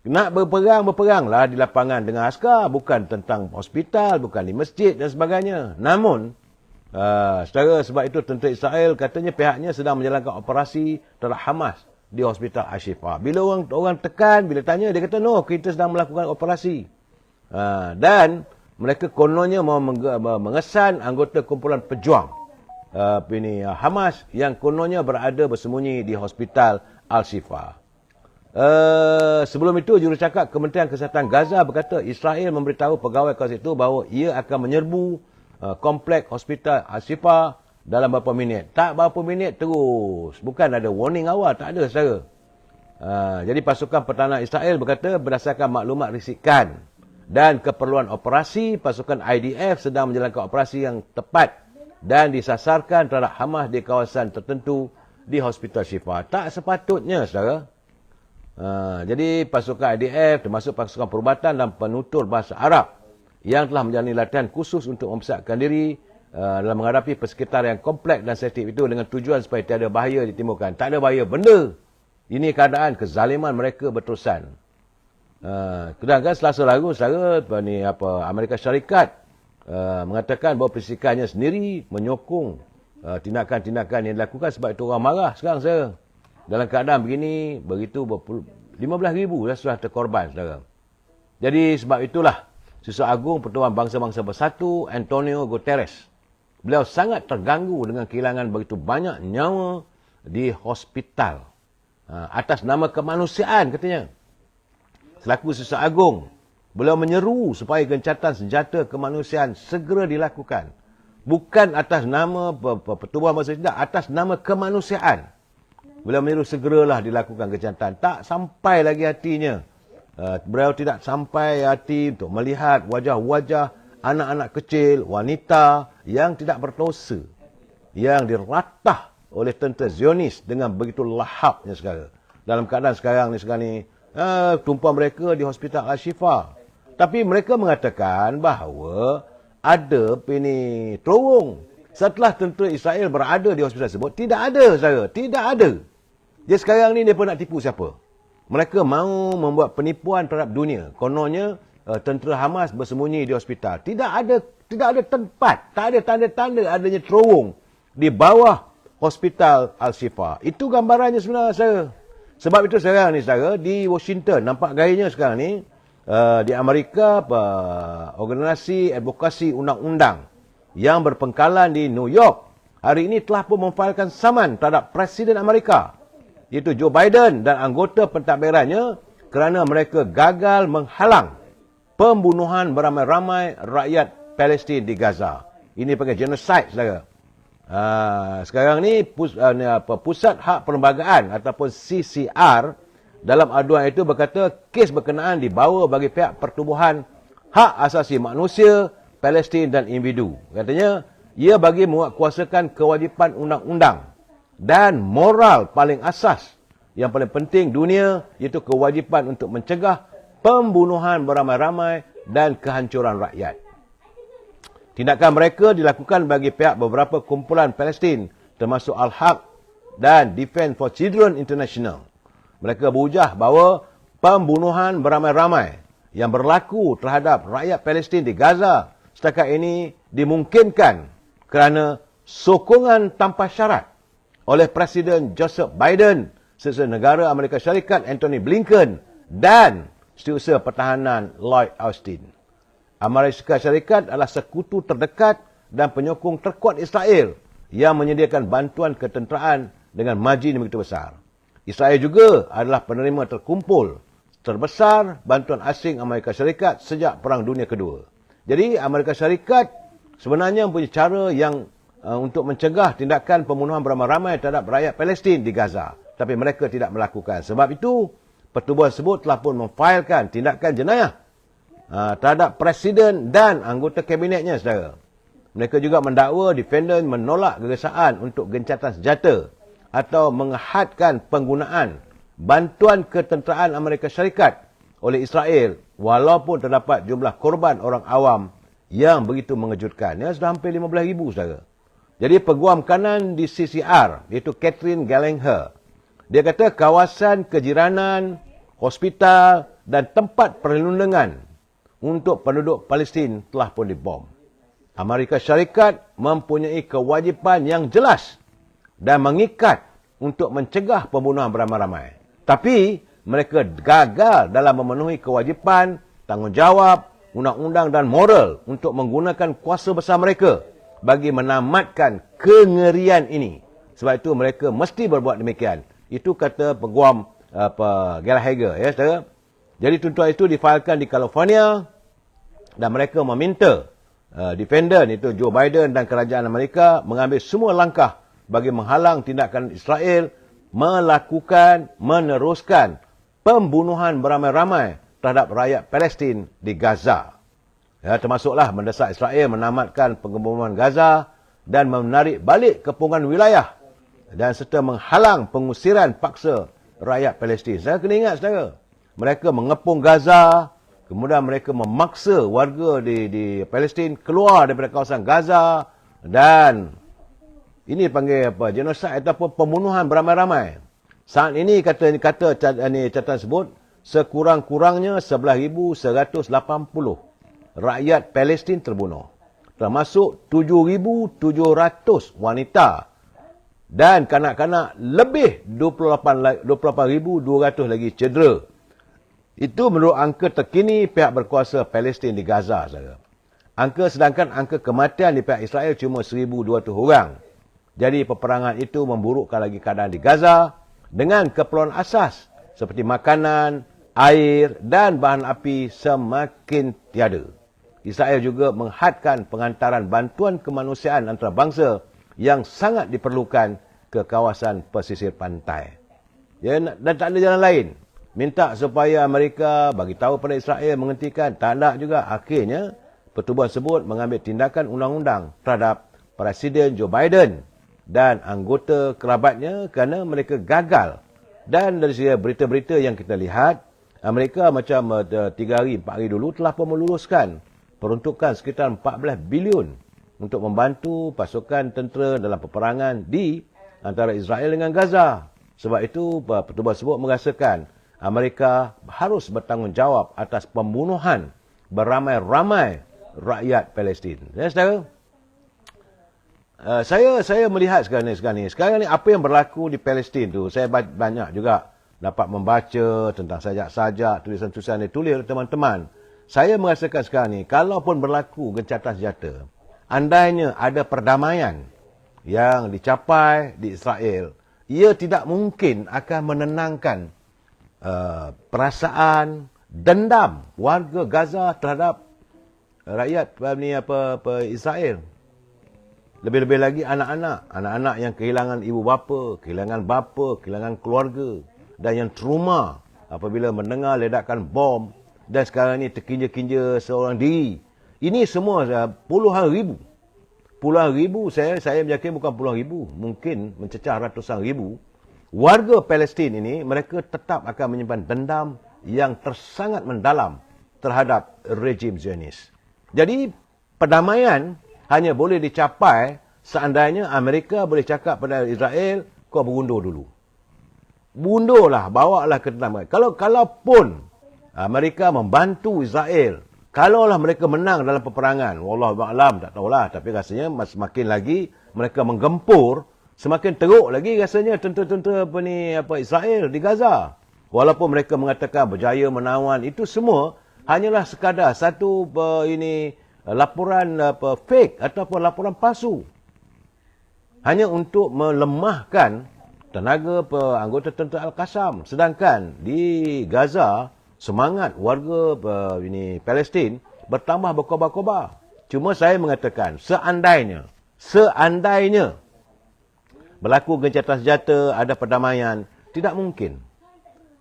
Nak berperanglah di lapangan dengan askar, bukan tentang hospital, bukan di masjid dan sebagainya. Namun, saudara, sebab itu tentera Israel katanya pihaknya sedang menjalankan operasi terhadap Hamas di hospital Al-Shifa. Bila orang tekan, bila tanya, dia kata, no, kita sedang melakukan operasi. Dan mereka kononnya mau mengesan anggota kumpulan pejuang Hamas yang kononnya berada bersembunyi di Hospital Al-Shifa. Sebelum itu, jurucakap Kementerian Kesihatan Gaza berkata Israel memberitahu pegawai kawasan itu bahawa ia akan menyerbu kompleks Hospital Al-Shifa dalam beberapa minit. Tak berapa minit terus. Bukan ada warning awal, tak ada saudara. Jadi pasukan pertahanan Israel berkata berdasarkan maklumat risikan dan keperluan operasi, pasukan IDF sedang menjalankan operasi yang tepat dan disasarkan terhadap Hamas di kawasan tertentu di Hospital Shifa. Tak sepatutnya, saudara. Jadi pasukan IDF termasuk pasukan perubatan dan penutur bahasa Arab yang telah menjalani latihan khusus untuk mempersiapkan diri dalam menghadapi persekitaran yang kompleks dan sensitif itu dengan tujuan supaya tiada bahaya ditimbulkan. Tak ada bahaya benda. Ini keadaan kezaliman mereka berterusan. Sedangkan Selasa lalu, saudara, Amerika Syarikat mengatakan bahawa persikannya sendiri menyokong tindakan-tindakan yang dilakukan sebab itu orang marah sekarang, saudara. Dalam keadaan begini, begitu 15,000 dah sudah terkorban, saudara. Jadi sebab itulah Susah Agung Pertuan Bangsa-Bangsa Bersatu Antonio Guterres, beliau sangat terganggu dengan kehilangan begitu banyak nyawa di hospital atas nama kemanusiaan, katanya. Selaku Susah Agung, beliau menyeru supaya gencatan senjata kemanusiaan segera dilakukan. Bukan atas nama Pertubuhan Bangsa, tidak, atas nama kemanusiaan. Beliau menyeru segeralah dilakukan gencatan. Tak sampai lagi hatinya. Beliau tidak sampai hati untuk melihat wajah-wajah anak-anak kecil, wanita yang tidak berdosa, yang diratah oleh tentera Zionis dengan begitu lahapnya sekarang. Dalam keadaan sekarang ni, tumpah mereka di Hospital Al-Shifa. Tapi mereka mengatakan bahawa ada terowong setelah tentera Israel berada di hospital tersebut. Tidak ada, saudara. Tidak ada. Jadi sekarang ni mereka nak tipu siapa? Mereka mahu membuat penipuan terhadap dunia. Kononnya tentera Hamas bersembunyi di hospital. Tidak ada tempat, tak ada tanda-tanda adanya terowong di bawah Hospital Al-Shifa. Itu gambarannya sebenarnya, saudara. Sebab itu sekarang ni, saudara, di Washington, nampak gayanya sekarang ni, di Amerika, organisasi advokasi undang-undang yang berpengkalan di New York hari ini telah pun memfailkan saman terhadap Presiden Amerika, iaitu Joe Biden dan anggota pentadbirannya kerana mereka gagal menghalang pembunuhan beramai-ramai rakyat Palestin di Gaza. Ini panggil genocide, saudara. Sekarang ni Pusat Hak Perlembagaan ataupun CCR dalam aduan itu berkata kes berkenaan dibawa bagi pihak Pertubuhan Hak Asasi Manusia Palestin dan individu. Katanya ia bagi menguatkuasakan kewajipan undang-undang dan moral paling asas yang paling penting dunia, iaitu kewajipan untuk mencegah pembunuhan beramai-ramai dan kehancuran rakyat. Tindakan mereka dilakukan bagi pihak beberapa kumpulan Palestin termasuk Al-Haq dan Defense for Children International. Mereka berhujah bahawa pembunuhan beramai-ramai yang berlaku terhadap rakyat Palestin di Gaza setakat ini dimungkinkan kerana sokongan tanpa syarat oleh Presiden Joseph Biden, Setiausaha Negara Amerika Syarikat Antony Blinken dan Setiausaha Pertahanan Lloyd Austin. Amerika Syarikat adalah sekutu terdekat dan penyokong terkuat Israel yang menyediakan bantuan ketenteraan dengan margin yang begitu besar. Israel juga adalah penerima terkumpul terbesar bantuan asing Amerika Syarikat sejak Perang Dunia Kedua. Jadi Amerika Syarikat sebenarnya mempunyai cara yang untuk mencegah tindakan pembunuhan beramai-ramai terhadap rakyat Palestin di Gaza. Tapi mereka tidak melakukan. Sebab itu, pertubuhan tersebut telah pun memfailkan tindakan jenayah terhadap Presiden dan anggota kabinetnya, saudara. Mereka juga mendakwa defendant menolak gegesaan untuk gencatan senjata atau menghadkan penggunaan bantuan ketenteraan Amerika Syarikat oleh Israel walaupun terdapat jumlah korban orang awam yang begitu mengejutkan. Ya, sudah hampir 15,000, saudara. Jadi peguam kanan di CCR, iaitu Catherine Gallagher, dia kata kawasan kejiranan, hospital dan tempat perlindungan untuk penduduk Palestin telah pun dibom. Amerika Syarikat mempunyai kewajipan yang jelas dan mengikat untuk mencegah pembunuhan beramai-ramai. Tapi mereka gagal dalam memenuhi kewajipan, tanggungjawab undang-undang dan moral untuk menggunakan kuasa besar mereka bagi menamatkan kengerian ini. Sebab itu mereka mesti berbuat demikian. Itu kata peguam Gallagher, ya saudara. Jadi tuntutan itu difailkan di California dan mereka meminta defendant itu Joe Biden dan kerajaan Amerika mengambil semua langkah bagi menghalang tindakan Israel meneruskan pembunuhan beramai-ramai terhadap rakyat Palestin di Gaza. Ya, termasuklah mendesak Israel menamatkan pengeboman Gaza dan menarik balik kepungan wilayah dan serta menghalang pengusiran paksa rakyat Palestin. Saya kena ingat, saudara. Mereka mengepung Gaza, kemudian mereka memaksa warga di Palestin keluar daripada kawasan Gaza dan ini dipanggil apa? Genosid ataupun pembunuhan beramai-ramai. Saat ini catatan sebut sekurang-kurangnya 11,180 rakyat Palestin terbunuh. Termasuk 7,700 wanita dan kanak-kanak, lebih 28,200 lagi cedera. Itu menurut angka terkini pihak berkuasa Palestin di Gaza, saudara. Sedangkan angka kematian di pihak Israel cuma 1,200 orang. Jadi peperangan itu memburukkan lagi keadaan di Gaza dengan keperluan asas seperti makanan, air dan bahan api semakin tiada. Israel juga menghadkan pengantaran bantuan kemanusiaan antarabangsa yang sangat diperlukan ke kawasan pesisir pantai. Ya, dan tak ada jalan lain. Minta supaya Amerika bagi tahu pada Israel menghentikan. Tak ada juga. Akhirnya, pertubuhan tersebut mengambil tindakan undang-undang terhadap Presiden Joe Biden dan anggota kerabatnya kerana mereka gagal. Dan dari segi berita-berita yang kita lihat, Amerika macam 3 hari, 4 hari dulu telah pun meluluskan peruntukan sekitar 14 bilion untuk membantu pasukan tentera dalam peperangan di antara Israel dengan Gaza. Sebab itu, pertubuhan tersebut merasakan Amerika harus bertanggungjawab atas pembunuhan beramai-ramai rakyat Palestin. Ya, saudara? Saya melihat sekarang ni. Sekarang ni apa yang berlaku di Palestin tu, saya banyak juga dapat membaca tentang sajak-sajak, tulisan-tulisan yang ditulis oleh teman-teman. Saya merasakan sekarang ni, kalaupun berlaku gencatan senjata, andainya ada perdamaian yang dicapai di Israel, ia tidak mungkin akan menenangkan perasaan dendam warga Gaza terhadap rakyat Israel. Lebih-lebih lagi anak-anak yang kehilangan ibu bapa, kehilangan bapa, kehilangan keluarga dan yang trauma apabila mendengar ledakan bom dan sekarang ini terkinja-kinja seorang diri. Ini semua puluhan ribu. Puluhan ribu, saya yakin bukan puluhan ribu, mungkin mencecah ratusan ribu. Warga Palestin ini, mereka tetap akan menyimpan dendam yang tersangat mendalam terhadap rejim Zionis. Jadi, perdamaian hanya boleh dicapai seandainya Amerika boleh cakap pada Israel, kau berundur dulu. Bundurlah, bawalah ke perdamaian. Kalaupun Amerika membantu Israel, kalaulah mereka menang dalam peperangan, wallahualam, tak tahulah, tapi rasanya semakin lagi mereka menggempur, semakin teruk lagi rasanya tentera-tentera Israel di Gaza. Walaupun mereka mengatakan berjaya menawan, itu semua hanyalah sekadar satu laporan fake ataupun laporan palsu. Hanya untuk melemahkan tenaga anggota tentera Al-Qassam. Sedangkan di Gaza, semangat warga Palestin bertambah berkobar-kobar. Cuma saya mengatakan, seandainya berlaku gencatan senjata, ada perdamaian, tidak mungkin.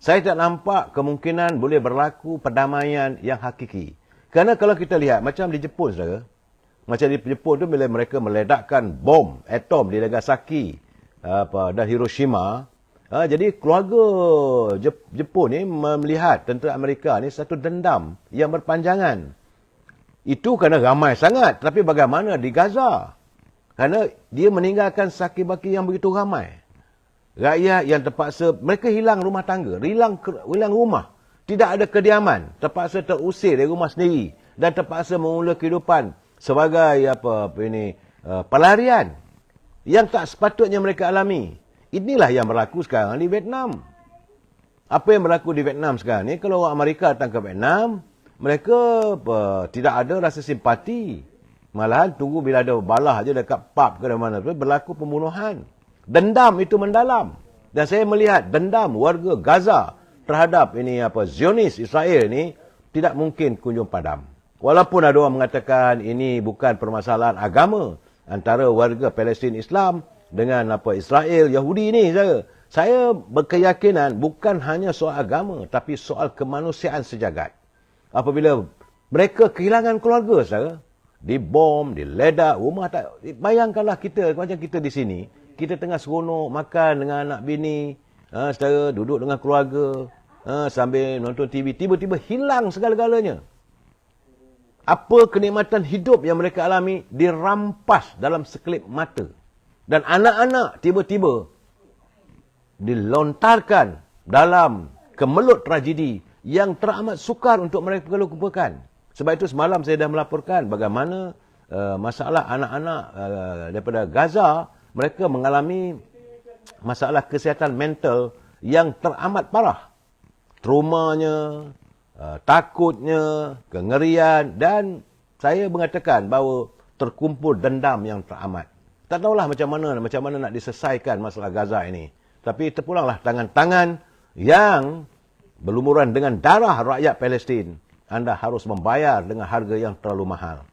Saya tak nampak kemungkinan boleh berlaku perdamaian yang hakiki. Kerana kalau kita lihat, macam di Jepun, saudara. Macam di Jepun tu, bila mereka meledakkan bom atom di Nagasaki dan Hiroshima, jadi keluarga Jepun ni melihat tentera Amerika ni satu dendam yang berpanjangan. Itu kerana ramai sangat. Tapi bagaimana di Gaza? Kerana dia meninggalkan sakit-baki yang begitu ramai. Rakyat yang terpaksa, mereka hilang rumah tangga, hilang rumah. Tidak ada kediaman, terpaksa terusir dari rumah sendiri dan terpaksa memula kehidupan sebagai pelarian yang tak sepatutnya mereka alami. Inilah yang berlaku sekarang di Vietnam. Apa yang berlaku di Vietnam sekarang ni, kalau orang Amerika datang ke Vietnam, mereka tidak ada rasa simpati. Malahan tunggu bila ada balah je dekat pub ke mana berlaku pembunuhan. Dendam itu mendalam. Dan saya melihat dendam warga Gaza terhadap Zionis Israel ni tidak mungkin kunjung padam. Walaupun ada orang mengatakan ini bukan permasalahan agama antara warga Palestin Islam dengan Israel Yahudi ni, saya berkeyakinan bukan hanya soal agama tapi soal kemanusiaan sejagat. Apabila mereka kehilangan keluarga, saudara, dibom, diledak, rumah tak. Bayangkanlah kita, macam kita di sini, kita tengah seronok makan dengan anak bini, saudara, duduk dengan keluarga, sambil nonton TV, tiba-tiba hilang segala-galanya. Apa kenikmatan hidup yang mereka alami dirampas dalam sekelip mata. Dan anak-anak tiba-tiba dilontarkan dalam kemelut tragedi yang teramat sukar untuk mereka lupakan. Sebab itu semalam saya dah melaporkan bagaimana masalah anak-anak daripada Gaza, mereka mengalami masalah kesihatan mental yang teramat parah. Traumanya, takutnya, kengerian, dan saya mengatakan bahawa terkumpul dendam yang teramat. Tak tahulah macam mana nak diselesaikan masalah Gaza ini. Tapi terpulanglah tangan-tangan yang berlumuran dengan darah rakyat Palestin. Anda harus membayar dengan harga yang terlalu mahal.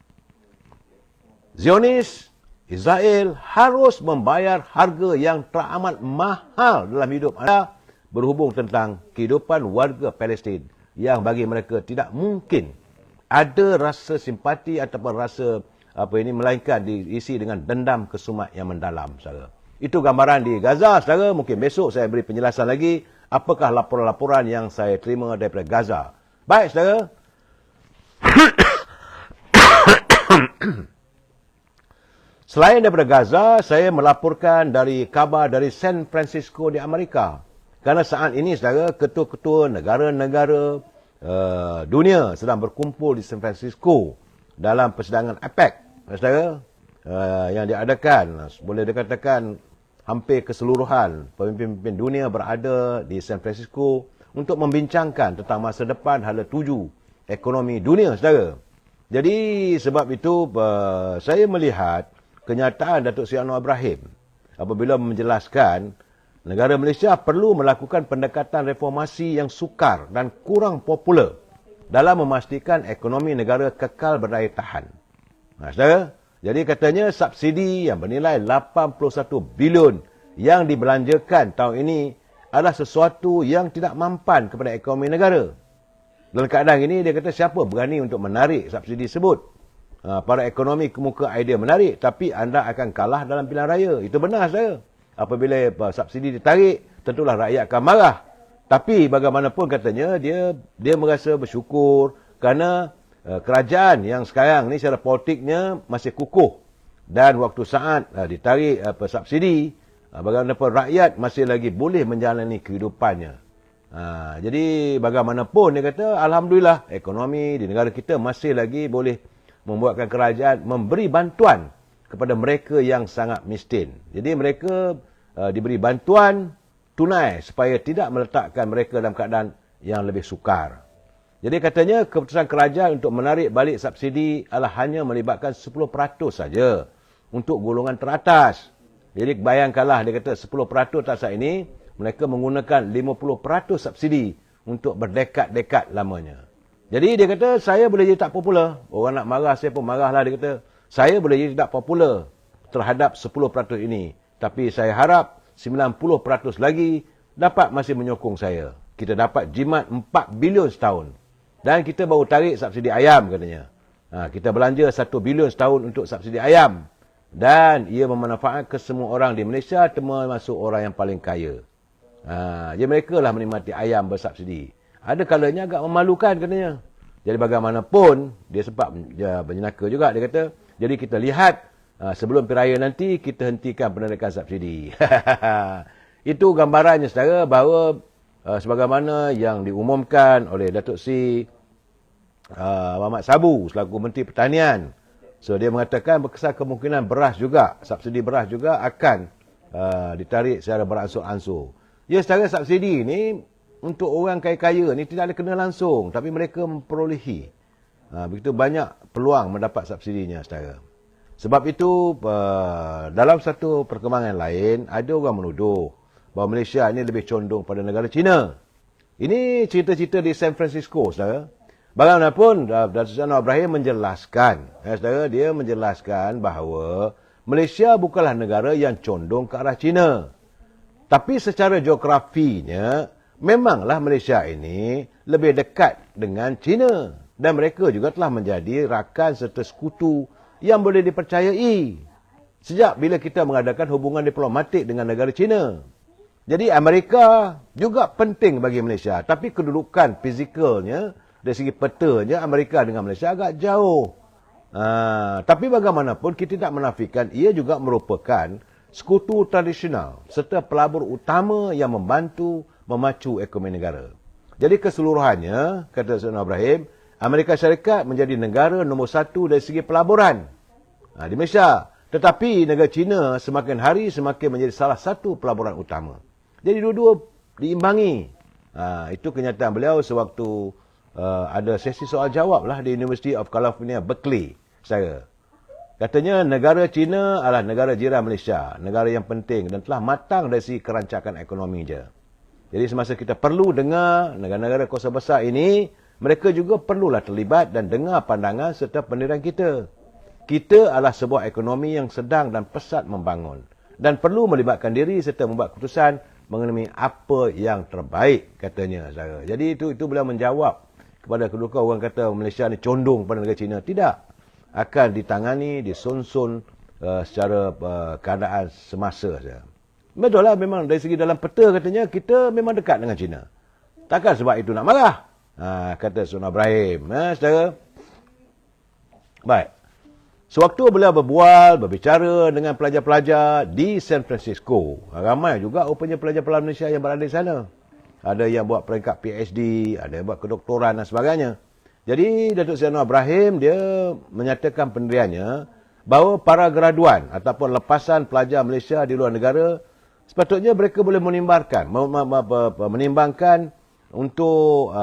Zionis, Israel harus membayar harga yang teramat mahal dalam hidup anda berhubung tentang kehidupan warga Palestin yang bagi mereka tidak mungkin ada rasa simpati ataupun rasa melainkan diisi dengan dendam kesumat yang mendalam, saudara. Itu gambaran di Gaza, saudara. Mungkin besok saya beri penjelasan lagi apakah laporan-laporan yang saya terima daripada Gaza. Baik, saudara. Selain daripada Gaza, saya melaporkan dari kabar dari San Francisco di Amerika. Kerana saat ini, saudara, ketua-ketua negara-negara dunia sedang berkumpul di San Francisco dalam persidangan APEC, saudara, yang diadakan. Boleh dikatakan hampir keseluruhan pemimpin-pemimpin dunia berada di San Francisco untuk membincangkan tentang masa depan hala tuju ekonomi dunia, saudara. Jadi sebab itu saya melihat kenyataan Datuk Seri Anwar Ibrahim apabila menjelaskan negara Malaysia perlu melakukan pendekatan reformasi yang sukar dan kurang popular dalam memastikan ekonomi negara kekal berdaya tahan. Saudara, jadi katanya subsidi yang bernilai 81 bilion yang dibelanjakan tahun ini adalah sesuatu yang tidak mampan kepada ekonomi negara. Dalam keadaan ini, dia kata siapa berani untuk menarik subsidi tersebut? Para ekonomi kemuka idea menarik, tapi anda akan kalah dalam pilihan raya. Itu benar, saya. Apabila subsidi ditarik, tentulah rakyat akan marah. Tapi bagaimanapun katanya, dia merasa bersyukur kerana kerajaan yang sekarang ni secara politiknya masih kukuh. Dan waktu saat ditarik subsidi, bagaimanapun rakyat masih lagi boleh menjalani kehidupannya. Jadi bagaimanapun dia kata, alhamdulillah ekonomi di negara kita masih lagi boleh membuatkan kerajaan memberi bantuan kepada mereka yang sangat miskin. Jadi mereka diberi bantuan tunai supaya tidak meletakkan mereka dalam keadaan yang lebih sukar. Jadi katanya keputusan kerajaan untuk menarik balik subsidi adalah hanya melibatkan 10% saja untuk golongan teratas. Jadi bayangkanlah, dia kata 10% saat ini mereka menggunakan 50% subsidi untuk berdekad-dekad lamanya. Jadi dia kata saya boleh jadi tak popular. Orang nak marah saya pun marahlah, dia kata. Saya boleh jadi tak popular terhadap 10% ini. Tapi saya harap 90% lagi dapat masih menyokong saya. Kita dapat jimat 4 bilion setahun. Dan kita baru tarik subsidi ayam katanya. Kita belanja 1 bilion setahun untuk subsidi ayam. Dan ia bermanfaat ke semua orang di Malaysia, termasuk orang yang paling kaya. Jadi mereka lah menikmati ayam bersubsidi. Ada kalanya agak memalukan katanya. Jadi bagaimanapun, dia sempat berjenaka juga, dia kata. Jadi kita lihat, sebelum peraya nanti, kita hentikan penarikan subsidi. Itu gambarannya, saudara, bahawa sebagaimana yang diumumkan oleh Datuk Seri Muhammad Sabu selaku Menteri Pertanian. So dia mengatakan berkesan kemungkinan beras juga, subsidi beras juga akan ditarik secara beransur-ansur. Ya, secara subsidi ni untuk orang kaya-kaya ni tidak ada kena langsung, tapi mereka memperolehi Begitu banyak peluang mendapat subsidinya, saudara. Sebab itu, dalam satu perkembangan lain, ada orang menuduh bahawa Malaysia ini lebih condong pada negara China. Ini cerita-cerita di San Francisco, saudara. Bagaimanapun, Datuk Seri Anwar Ibrahim menjelaskan, saudara, dia menjelaskan bahawa Malaysia bukanlah negara yang condong ke arah China. Tapi secara geografinya, memanglah Malaysia ini lebih dekat dengan China. Dan mereka juga telah menjadi rakan serta sekutu yang boleh dipercayai. Sejak bila kita mengadakan hubungan diplomatik dengan negara China. Jadi Amerika juga penting bagi Malaysia. Tapi kedudukan fizikalnya, dari segi petanya, Amerika dengan Malaysia agak jauh. Tapi bagaimanapun, kita tidak menafikan ia juga merupakan sekutu tradisional serta pelabur utama yang membantu memacu ekonomi negara. Jadi keseluruhannya, kata Seri Anwar Ibrahim, Amerika Syarikat menjadi negara nombor 1 dari segi pelaburan di Malaysia. Tetapi negara China semakin hari semakin menjadi salah satu pelaburan utama. Jadi dua-dua diimbangi. Itu kenyataan beliau sewaktu ada sesi soal jawab lah di University of California, Berkeley. Saya katanya negara China adalah negara jiran Malaysia, negara yang penting dan telah matang dari segi kerancakan ekonomi je. Jadi semasa kita perlu dengar negara-negara kuasa besar ini, mereka juga perlulah terlibat dan dengar pandangan serta pendirian kita. Kita adalah sebuah ekonomi yang sedang dan pesat membangun dan perlu melibatkan diri serta membuat keputusan mengenai apa yang terbaik, katanya, saudara. Jadi itu beliau menjawab kepada kedudukan orang kata Malaysia ni condong pada negara China. Tidak. Akan ditangani, disunsun secara keadaan semasa saja. Betul lah, memang dari segi dalam peta katanya, kita memang dekat dengan China. Takkan sebab itu nak marah. Kata Seri Anwar Ibrahim. Saudara. Baik. Sewaktu beliau berbicara dengan pelajar-pelajar di San Francisco. Ramai juga rupanya pelajar-pelajar Malaysia yang berada di sana. Ada yang buat peringkat PhD, ada yang buat kedoktoran dan sebagainya. Jadi, Datuk Seri Anwar Ibrahim, dia menyatakan pendiriannya bahawa para graduan ataupun lepasan pelajar Malaysia di luar negara, sepatutnya mereka boleh menimbangkan untuk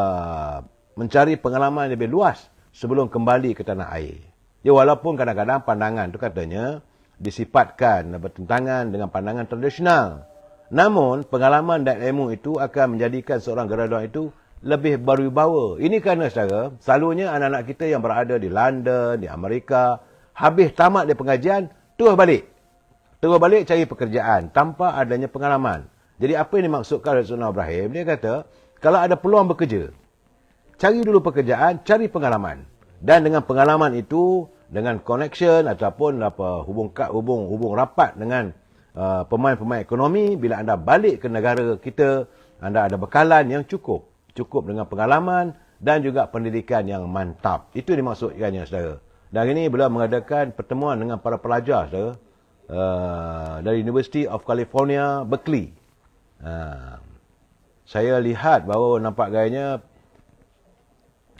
mencari pengalaman yang lebih luas sebelum kembali ke tanah air. Ya, walaupun kadang-kadang pandangan itu katanya disifatkan bertentangan dengan pandangan tradisional. Namun, pengalaman dan ilmu itu akan menjadikan seorang graduan itu lebih berwibawa. Ini kerana, saudara, selalunya anak-anak kita yang berada di London, di Amerika, habis tamat dari pengajian, terus balik. Terus balik cari pekerjaan tanpa adanya pengalaman. Jadi apa yang dimaksudkan oleh Seri Anwar Ibrahim? Dia kata, kalau ada peluang bekerja, cari dulu pekerjaan, cari pengalaman. Dan dengan pengalaman itu, dengan connection ataupun hubung rapat dengan pemain-pemain ekonomi, bila anda balik ke negara kita, anda ada bekalan yang cukup. Cukup dengan pengalaman dan juga pendidikan yang mantap. Itu dimaksudkannya, saudara. Dan ini beliau mengadakan pertemuan dengan para pelajar, saudara, dari University of California, Berkeley. Saya lihat bahawa nampak gayanya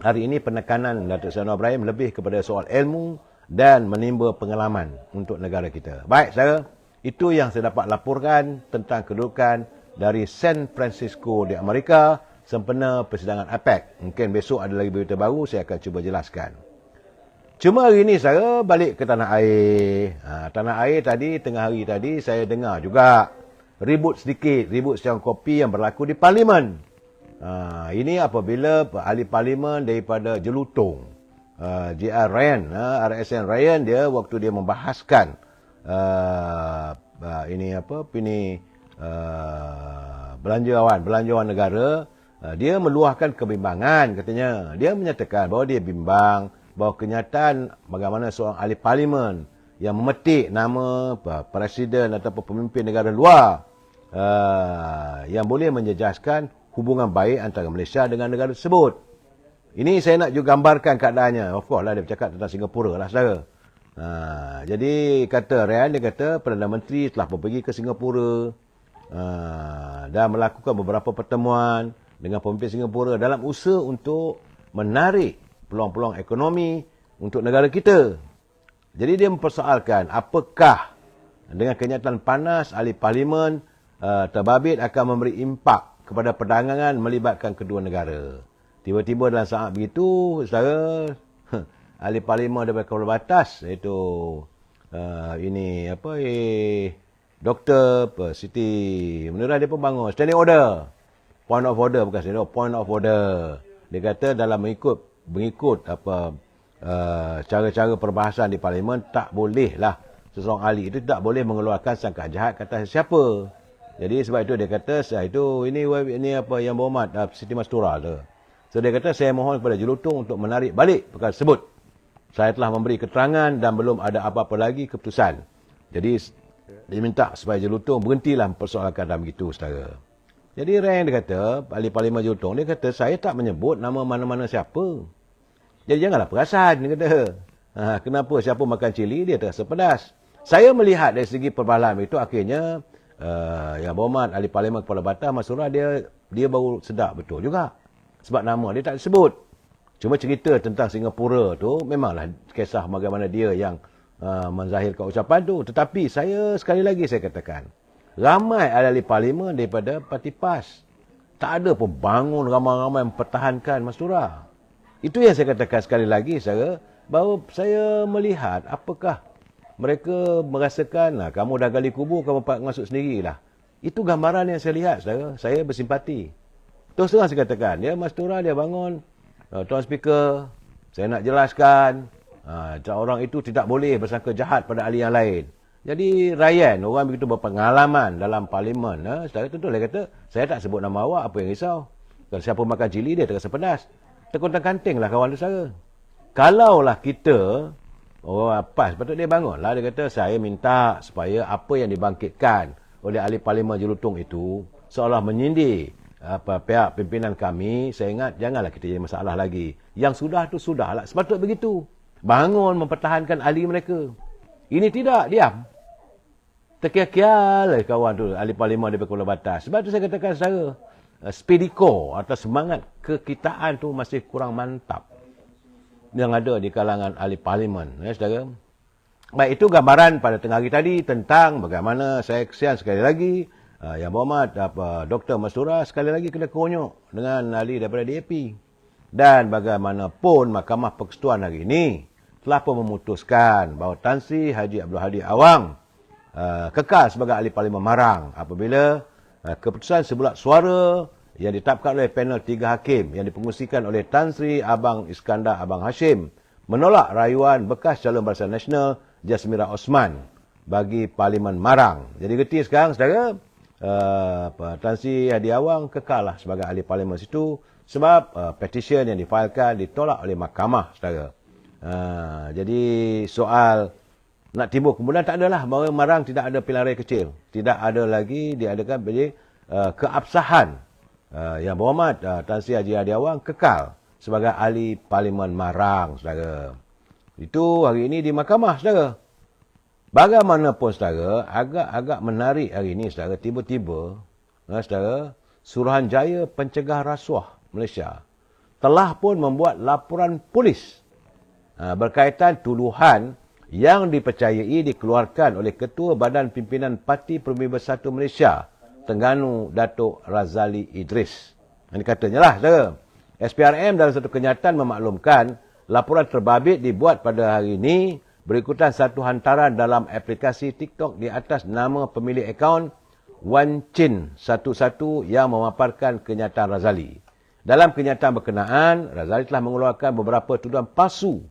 hari ini penekanan Datuk Seri Anwar Ibrahim lebih kepada soal ilmu dan menimba pengalaman untuk negara kita. Baik, saudara. Itu yang saya dapat laporkan tentang kedudukan dari San Francisco di Amerika sempena persidangan APEC. Mungkin besok ada lagi berita baru, saya akan cuba jelaskan. Cuma hari ini saya balik ke tanah air. Tanah air tadi, tengah hari tadi, saya dengar juga ribut siang kopi yang berlaku di Parlimen. Ini apabila ahli Parlimen daripada Jelutong, JR Ryan, RSN Ryan, dia waktu dia membahaskan belanjawan negara, dia meluahkan kebimbangan, katanya. Dia menyatakan bahawa dia bimbang bahawa kenyataan bagaimana seorang ahli Parlimen yang memetik nama presiden ataupun pemimpin negara luar yang boleh menjejaskan hubungan baik antara Malaysia dengan negara tersebut. Ini saya nak juga gambarkan keadaannya. Of course lah, dia bercakap tentang Singapura lah, saudara. Jadi kata Ryan, dia kata Perdana Menteri telah pergi ke Singapura dan melakukan beberapa pertemuan dengan pemimpin Singapura dalam usaha untuk menarik peluang-peluang ekonomi untuk negara kita. Jadi dia mempersoalkan apakah dengan kenyataan panas ahli Parlimen terbabit akan memberi impak kepada perdagangan melibatkan kedua negara. Tiba-tiba dalam saat begitu, saudara, ahli parlimen daripada Kuala Batas, iaitu Dr. Siti Munirah, dia pun bangun standing order. Point of order, bukan standing order, point of order. Dia kata dalam mengikut cara-cara perbahasan di parlimen, tak bolehlah seseorang ahli itu tak boleh mengeluarkan sangkaan jahat kata siapa. Jadi sebab itu dia kata ini apa yang berhormat Siti Mastura tu. So dia kata saya mohon kepada Jelutong untuk menarik balik perkara tersebut. Saya telah memberi keterangan dan belum ada apa-apa lagi keputusan. Jadi dia minta supaya Jelutong berhentilah mempersoalkan dalam begitu, saudara. Jadi Rang dia kata, ahli parlimen Jelutong, dia kata saya tak menyebut nama mana-mana siapa. Jadi janganlah perasan, dia kata. Kenapa siapa makan cili dia terasa pedas. Saya melihat dari segi perbalahan itu akhirnya yang berhormat ahli parlimen Kuala Batas Mastura dia baru sedar betul juga. Sebab nama dia tak disebut. Cuma cerita tentang Singapura tu memanglah kisah bagaimana dia yang menzahirkan ucapan tu. Tetapi sekali lagi saya katakan, ramai ahli parlimen daripada parti PAS. Tak ada pun bangun ramai-ramai mempertahankan Mastura. Itu yang saya katakan sekali lagi, bahawa saya melihat apakah mereka merasakan, kamu dah gali kubur, kamu masuk sendirilah. Itu gambaran yang saya lihat, saudara. Saya bersimpati. Terus terang saya katakan, Mastura dia bangun, Tuan Speaker, saya nak jelaskan, orang itu tidak boleh bersangka jahat pada ahli yang lain. Jadi Ryan, orang begitu berpengalaman dalam parlimen, saudara tentu dia kata, saya tak sebut nama awak, apa yang risau. Kalau siapa makan cili, dia terasa pedas. Terkontang-kanting lah kawan tu, saudara. Kalaulah kita, orang PAS, patut dia bangun lah. Dia kata, saya minta supaya apa yang dibangkitkan oleh ahli parlimen Jelutong itu, seolah menyindir pihak pimpinan kami, saya ingat, janganlah kita jadi masalah lagi. Yang sudah tu sudahlah. Sepatutnya begitu. Bangun mempertahankan ahli mereka. Ini tidak, diam. Terkial-kial kawan tu, ahli parlimen daripada Kuala Batas. Sebab tu saya katakan secara spediko atau semangat kekitaan tu masih kurang mantap yang ada di kalangan ahli parlimen. Saudara. Baik, itu gambaran pada tengah hari tadi tentang bagaimana saya kesian sekali lagi yang berhormat Dr. Mastura sekali lagi kena konyok dengan ahli daripada DAP. Dan bagaimanapun Mahkamah Persekutuan hari ini telah pun memutuskan bahawa Tan Sri Haji Abdul Hadi Awang kekal sebagai ahli parlimen Marang apabila keputusan sebulat suara yang ditetapkan oleh panel 3 hakim yang dipengungsikan oleh Tan Sri Abang Iskandar Abang Hashim menolak rayuan bekas calon Barisan Nasional Jasmira Osman bagi Parlimen Marang. Jadi reti sekarang, saudara, Tan Sri Hadi Awang kekal lah sebagai ahli parlimen situ sebab petisyen yang difailkan ditolak oleh mahkamah, saudara. Jadi soal nak timbul kemudian tak adalah bahawa Marang tidak ada pilihan raya kecil. Tidak ada lagi diadakan jadi keabsahan yang berhormat Tan Sri Haji Hadi Awang kekal sebagai ahli parlimen Marang, saudara. Itu hari ini di mahkamah, saudara. Bagaimanapun, saudara, agak menarik hari ini, saudara, tiba-tiba, saudara, Suruhanjaya Pencegah Rasuah Malaysia telah pun membuat laporan polis berkaitan tuduhan yang dipercayai dikeluarkan oleh Ketua Badan Pimpinan Parti Perubatan Bersatu Malaysia, Terengganu Datuk Razali Idris. Ini katanya lah, saudara. SPRM dalam satu kenyataan memaklumkan laporan terbabit dibuat pada hari ini berikutan satu hantaran dalam aplikasi TikTok di atas nama pemilik akaun Wan Chin 11 yang memaparkan kenyataan Razali. Dalam kenyataan berkenaan, Razali telah mengeluarkan beberapa tuduhan palsu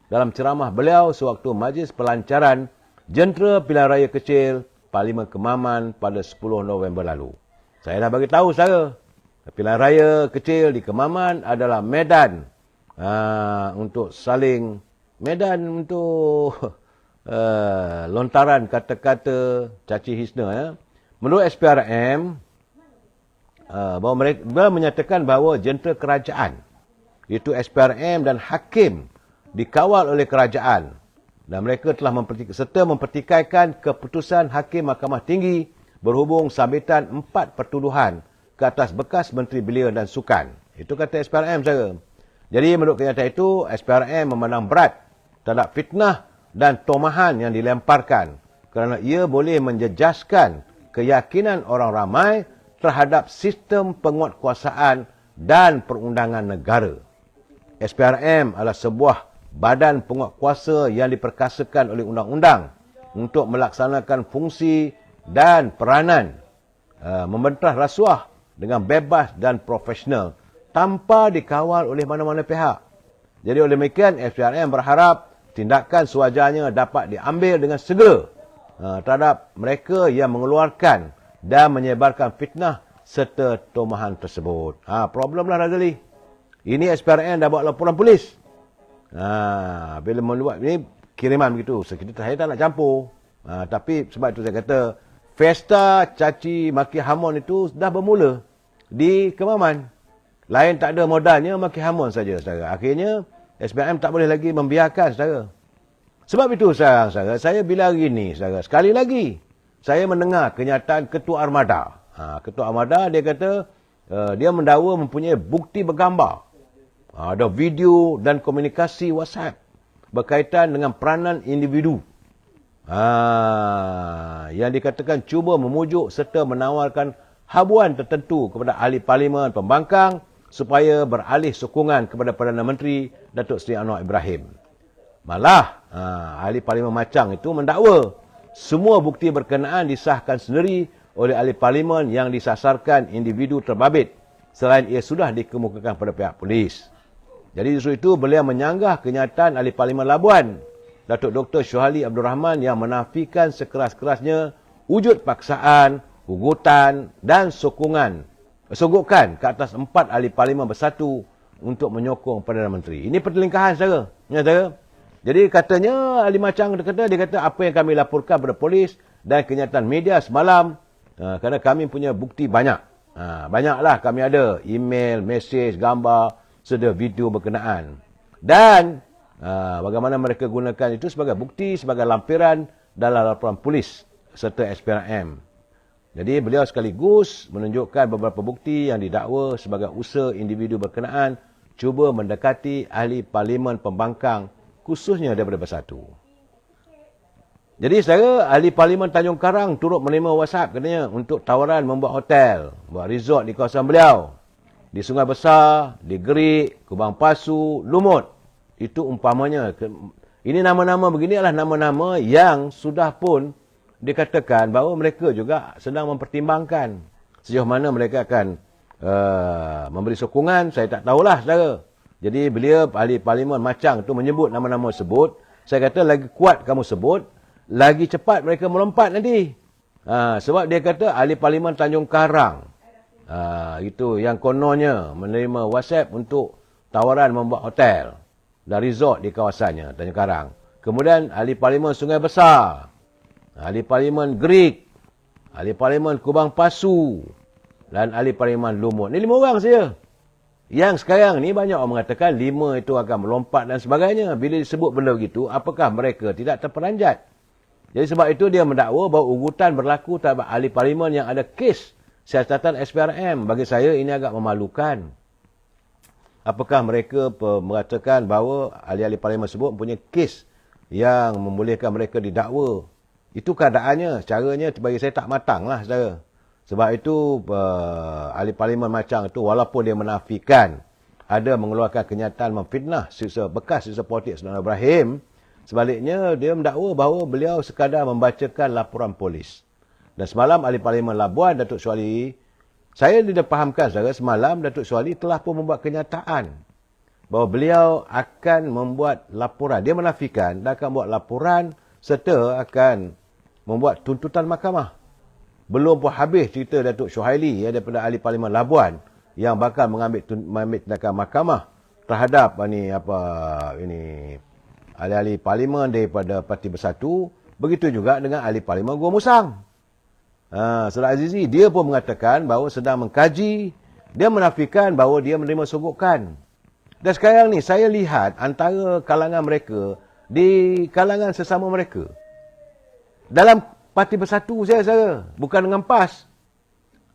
dalam ceramah beliau sewaktu majlis pelancaran jentera pilihan raya kecil Parlimen Kemaman pada 10 November lalu. Saya dah bagi tahu, saudara, pilihan raya kecil di Kemaman adalah medan untuk saling, medan untuk lontaran kata-kata caci hina. Menurut SPRM, bahawa mereka menyatakan bahawa jentera kerajaan, iaitu SPRM dan hakim, dikawal oleh kerajaan dan mereka telah mempertikaikan keputusan Hakim Mahkamah Tinggi berhubung sambitan 4 pertuduhan ke atas bekas Menteri Belia dan Sukan. Itu kata SPRM, saudara. Jadi menurut kenyataan itu, SPRM memandang berat terhadap fitnah dan tomahan yang dilemparkan kerana ia boleh menjejaskan keyakinan orang ramai terhadap sistem penguatkuasaan dan perundangan negara. SPRM adalah sebuah badan penguatkuasa yang diperkasakan oleh undang-undang untuk melaksanakan fungsi dan peranan membentang rasuah dengan bebas dan profesional tanpa dikawal oleh mana-mana pihak. Jadi oleh demikian, SPRM berharap tindakan sewajarnya dapat diambil dengan segera terhadap mereka yang mengeluarkan dan menyebarkan fitnah serta tomahan tersebut. Problemlah Razali. Ini SPRM dah buat laporan polis. Bila membuat ini kiriman begitu. Saya tak nak campur. Tapi sebab itu saya kata, pesta caci maki Hamon itu dah bermula di Kemaman. Lain tak ada modalnya, maki Hamon saja, saudara. Akhirnya, SPRM tak boleh lagi membiarkan, saudara. Sebab itu, saudara, saya bila hari ini, saudara, sekali lagi, saya mendengar kenyataan Ketua Armada. Ketua Armada, dia kata, dia mendakwa mempunyai bukti bergambar. Ada video dan komunikasi WhatsApp berkaitan dengan peranan individu. Yang dikatakan cuba memujuk serta menawarkan habuan tertentu kepada ahli parlimen pembangkang supaya beralih sokongan kepada Perdana Menteri Datuk Seri Anwar Ibrahim. Malah, ahli parlimen Macang itu mendakwa semua bukti berkenaan disahkan sendiri oleh ahli parlimen yang disasarkan individu terbabit selain ia sudah dikemukakan pada pihak polis. Jadi justru itu beliau menyanggah kenyataan ahli parlimen Labuan, Datuk Dr. Syuhali Abdul Rahman yang menafikan sekeras-kerasnya wujud paksaan, ugutan dan sokongan ke atas 4 ahli parlimen bersatu untuk menyokong Perdana Menteri. Ini pertelingkahan, saudara. Ya, saudara. Jadi katanya ahli Macang dia kata apa yang kami laporkan pada polis dan kenyataan media semalam kerana kami punya bukti banyak. Banyaklah kami ada email, mesej, gambar, serta video berkenaan. Dan bagaimana mereka gunakan itu sebagai bukti, sebagai lampiran dalam laporan polis serta SPRM. Jadi beliau sekaligus menunjukkan beberapa bukti yang didakwa sebagai usaha individu berkenaan cuba mendekati ahli parlimen pembangkang khususnya daripada Bersatu. Jadi saudara, ahli parlimen Tanjung Karang turut menerima WhatsApp katanya untuk tawaran membuat hotel, buat resort di kawasan beliau. Di Sungai Besar, di Gerik, Kubang Pasu, Lumut. Itu umpamanya. Ini nama-nama begini adalah nama-nama yang sudah pun dikatakan bahawa mereka juga sedang mempertimbangkan sejauh mana mereka akan memberi sokongan. Saya tak tahulah, saudara. Jadi beliau, ahli parlimen Macang tu menyebut nama-nama sebut. Saya kata lagi kuat kamu sebut, lagi cepat mereka melompat nanti. Sebab dia kata ahli parlimen Tanjung Karang. Itu yang kononnya menerima WhatsApp untuk tawaran membuat hotel dan resort di kawasannya Tanjung Karang. Kemudian ahli parlimen Sungai Besar, ahli parlimen Gerik, ahli parlimen Kubang Pasu dan ahli parlimen Lumut. Ini 5 orang saja. Yang sekarang ni banyak orang mengatakan 5 itu akan melompat dan sebagainya. Bila disebut benda begitu, apakah mereka tidak terperanjat? Jadi sebab itu dia mendakwa bahawa ugutan berlaku terhadap ahli parlimen yang ada kes siasatan SPRM. Bagi saya ini agak memalukan. Apakah mereka mengatakan bahawa ahli-ahli parlimen tersebut mempunyai kes yang membolehkan mereka didakwa? Itu keadaannya, caranya bagi saya tak matanglah, saudara. Sebab itu ahli parlimen Macang itu walaupun dia menafikan ada mengeluarkan kenyataan memfitnah bekas sisa politik Saudara Ibrahim, sebaliknya dia mendakwa bahawa beliau sekadar membacakan laporan polis. Dan semalam ahli parlimen Labuan, Datuk Syuhali, saya tidak fahamkan, saudara, semalam Datuk Syuhali telah pun membuat kenyataan bahawa beliau akan membuat laporan. Dia menafikan dia akan buat laporan serta akan membuat tuntutan mahkamah. Belum pun habis cerita Datuk Syuhali daripada ahli parlimen Labuan yang bakal mengambil tindakan mahkamah terhadap ahli-ahli parlimen daripada Parti Bersatu. Begitu juga dengan ahli parlimen Gua Musang. Saudara Azizi, dia pun mengatakan bahawa sedang mengkaji, dia menafikan bahawa dia menerima sogokan. Dan sekarang ni saya lihat antara kalangan mereka, di kalangan sesama mereka, dalam Parti Bersatu saya, bukan dengan PAS,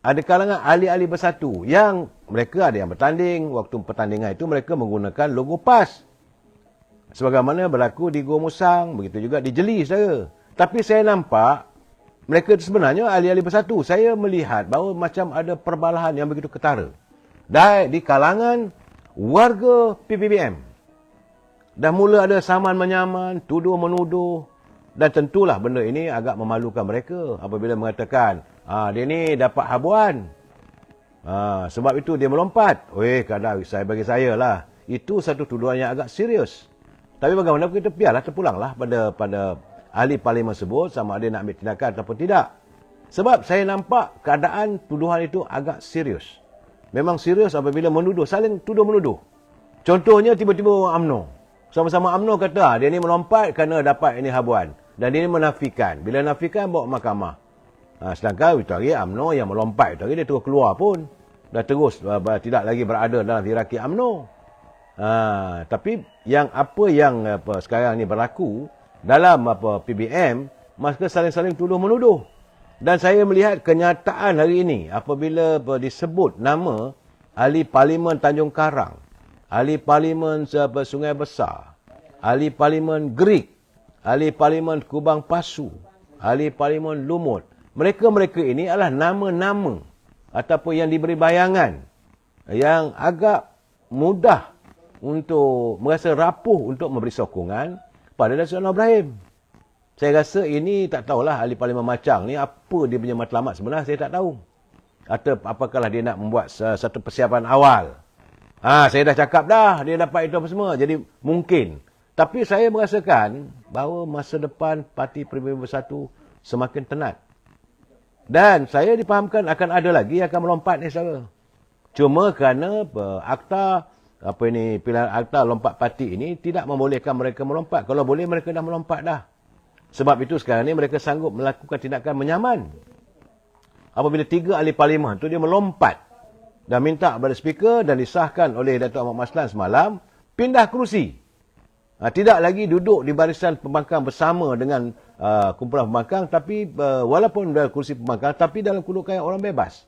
ada kalangan ahli-ahli Bersatu yang mereka ada yang bertanding, waktu pertandingan itu mereka menggunakan logo PAS. Sebagaimana berlaku di Gua Musang, begitu juga di Jeli, saudara. Tapi saya nampak mereka itu sebenarnya ahli-ahli Bersatu. Saya melihat bahawa macam ada perbalahan yang begitu ketara di kalangan warga PPBM. Dah mula ada saman menyaman, tuduh menuduh. Dan tentulah benda ini agak memalukan mereka apabila mengatakan, dia ni dapat habuan. Sebab itu dia melompat. Kadang bagi saya lah, itu satu tuduhan yang agak serius. Tapi bagaimana kita biarlah terpulanglah pada ahli parlimen sebut sama ada nak ambil tindakan ataupun tidak. Sebab saya nampak keadaan tuduhan itu agak serius. Memang serius apabila menuduh, saling tuduh menuduh. Contohnya tiba-tiba orang UMNO. Sama-sama UMNO kata dia ni melompat kerana dapat ini habuan. Dan dia ni menafikan. Bila nafikan bawa mahkamah. Sedangkan itu hari UMNO yang melompat. Itu hari dia terus keluar pun. Dah terus tidak lagi berada dalam hierarki UMNO. Tapi apa yang sekarang ni berlaku dalam PBM, maka saling-saling tuduh menuduh. Dan saya melihat kenyataan hari ini apabila disebut nama ahli parlimen Tanjung Karang, ahli parlimen Sungai Besar, ahli parlimen Gerik, ahli parlimen Kubang Pasu, ahli parlimen Lumut. Mereka-mereka ini adalah nama-nama ataupun yang diberi bayangan yang agak mudah untuk merasa rapuh untuk memberi sokongan pada Datuk Seri Anwar Ibrahim. Saya rasa ini tak tahulah ahli parlimen Macang ni apa dia punya matlamat sebenarnya, saya tak tahu. Atau apakah dia nak membuat satu persiapan awal. Saya dah cakap dah dia dapat itu apa semua. Jadi mungkin. Tapi saya merasakan bahawa masa depan Parti Peribumi Bersatu semakin tenat. Dan saya difahamkan akan ada lagi yang akan melompat ni saudara. Cuma kerana pilihan akta lompat parti ini tidak membolehkan mereka melompat. Kalau boleh mereka dah melompat dah. Sebab itu sekarang ni mereka sanggup melakukan tindakan menyaman. Apabila 3 ahli parlimen tu dia melompat dan minta kepada speaker dan disahkan oleh Datuk Ahmad Maslan semalam, pindah kerusi. Tidak lagi duduk di barisan pembangkang bersama dengan kumpulan pembangkang, tapi walaupun dalam kerusi pembangkang, tapi dalam kedudukan orang bebas.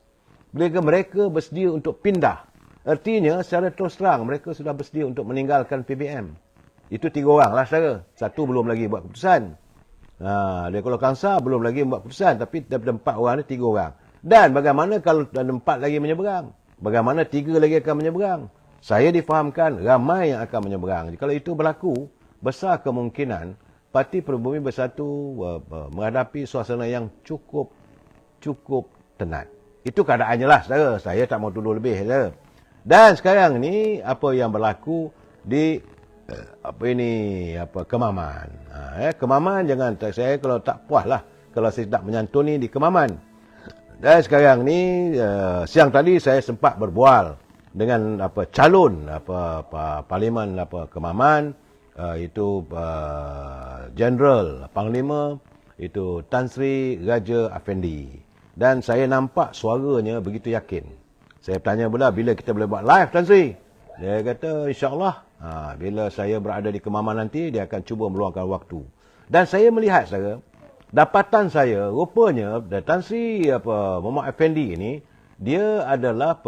Bila mereka bersedia untuk pindah, artinya secara terus terang mereka sudah bersedia untuk meninggalkan PBM. Itu 3 orang lah saudara. 1 belum lagi buat keputusan. Dia kalau Kangsar belum lagi buat keputusan, tapi daripada 4 orang ni 3 orang. Dan bagaimana kalau ada 4 lagi menyeberang? Bagaimana 3 lagi akan menyeberang? Saya difahamkan ramai yang akan menyeberang. Kalau itu berlaku, besar kemungkinan Parti Peribumi Bersatu menghadapi suasana yang cukup tenat. Itu keadaannya lah saudara. Saya tak mau tuduh lebih saudara. Dan sekarang ni apa yang berlaku di Kemaman. Kemaman jangan saya kalau tak puas lah kalau saya tak menyantuni di Kemaman. Dan sekarang ni siang tadi saya sempat berbual dengan calon parlimen Kemaman, itu Jeneral Panglima itu Tan Sri Raja Afendi. Dan saya nampak suaranya begitu yakin. Saya tanya pula bila kita boleh buat live Tan Sri. Dia kata insya-Allah bila saya berada di Kemaman nanti dia akan cuba meluangkan waktu. Dan saya melihat saudara, dapatan saya rupanya Tan Sri Muhammad Effendi ini dia adalah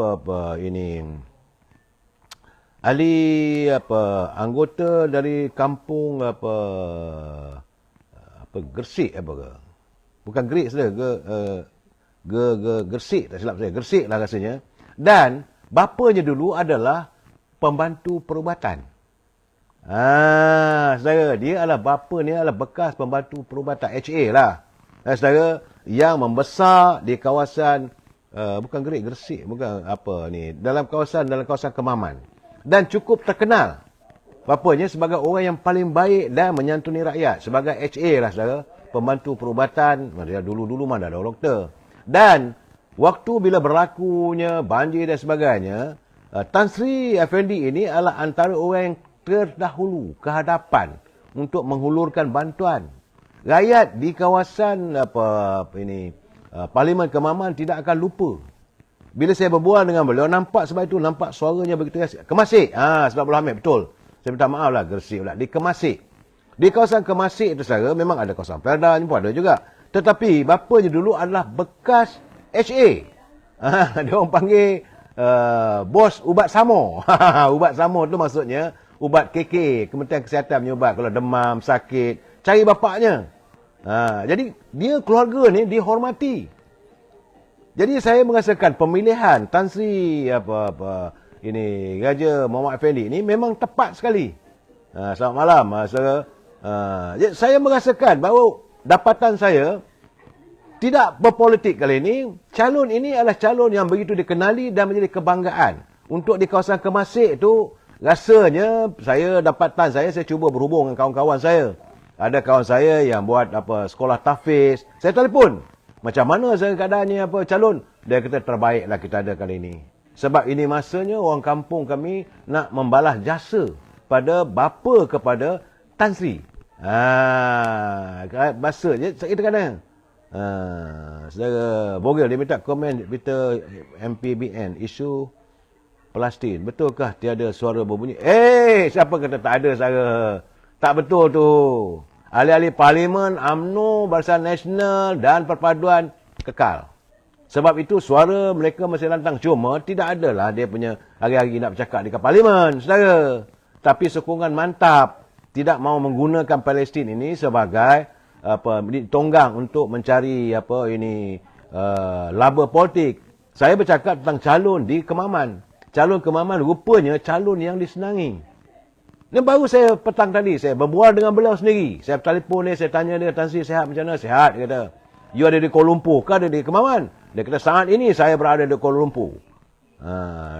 ahli anggota dari kampung Gersik bukan Gerik saudara, Gersik tak silap saya, Gersik lah rasanya. Dan bapanya dulu adalah pembantu perubatan. Saudara, dia adalah bapa ni adalah bekas pembantu perubatan HA lah. Saudara, yang membesar di kawasan bukan Gersik, bukan dalam kawasan Kemaman. Dan cukup terkenal bapanya sebagai orang yang paling baik dan menyantuni rakyat. Sebagai HA lah saudara, pembantu perubatan, dia dulu-dulu mana ada doktor. Dan waktu bila berlakunya banjir dan sebagainya, Tan Sri Effendi ini adalah antara orang yang terdahulu ke hadapan untuk menghulurkan bantuan. Rakyat di kawasan Parlimen Kemaman tidak akan lupa. Bila saya berbual dengan beliau, nampak sebab itu, nampak suaranya begitu keras. Kemasik. Sebab Abdul Hamid, betul. Saya minta maaf lah, Gersik pula. Di Kemasik. Di kawasan Kemasik itu saudara, memang ada kawasan Perda, ni pun ada juga. Tetapi bapanya dulu adalah bekas HA. Dia orang panggil bos ubat samo. Ubat samo tu maksudnya ubat KK, Kementerian Kesihatan punya ubat. Kalau demam, sakit, cari bapaknya. Jadi dia keluarga ni dihormati. Jadi saya merasakan pemilihan Tan Sri Raja Muhammad Effendi ini memang tepat sekali. Selamat malam, saudara. Saya merasakan bahawa dapatan saya tidak berpolitik kali ini. Calon ini adalah calon yang begitu dikenali dan menjadi kebanggaan. Untuk di kawasan Kemasik tu, rasanya dapatan saya cuba berhubung dengan kawan-kawan saya. Ada kawan saya yang buat sekolah tahfiz. Saya telefon. Macam mana saya keadaannya calon? Dia kata terbaiklah kita ada kali ini. Sebab ini masanya orang kampung kami nak membalas jasa pada bapa kepada Tan Sri. Bahasa kita kena. Saudara Bogel dia minta komen Peter MPBN isu Palestin. Betulkah tiada suara berbunyi? Siapa kata tak ada suara? Tak betul tu. Ahli-ahli parlimen, UMNO, Barisan Nasional dan Perpaduan kekal. Sebab itu suara mereka masih lantang. Cuma tidak adalah dia punya hari-hari nak bercakap di parlimen, saudara. Tapi sokongan mantap. Tidak mahu menggunakan Palestin ini sebagai tonggang untuk mencari laba politik. Saya bercakap tentang calon di Kemaman. Calon Kemaman rupanya calon yang disenangi. Dan baru saya petang tadi, saya berbual dengan beliau sendiri. Saya telefon dia, saya tanya dia, Tan Sri sihat macam mana? Sihat, dia kata. You ada di Kuala Lumpur ke ada di Kemaman? Dia kata, saat ini saya berada di Kuala Lumpur.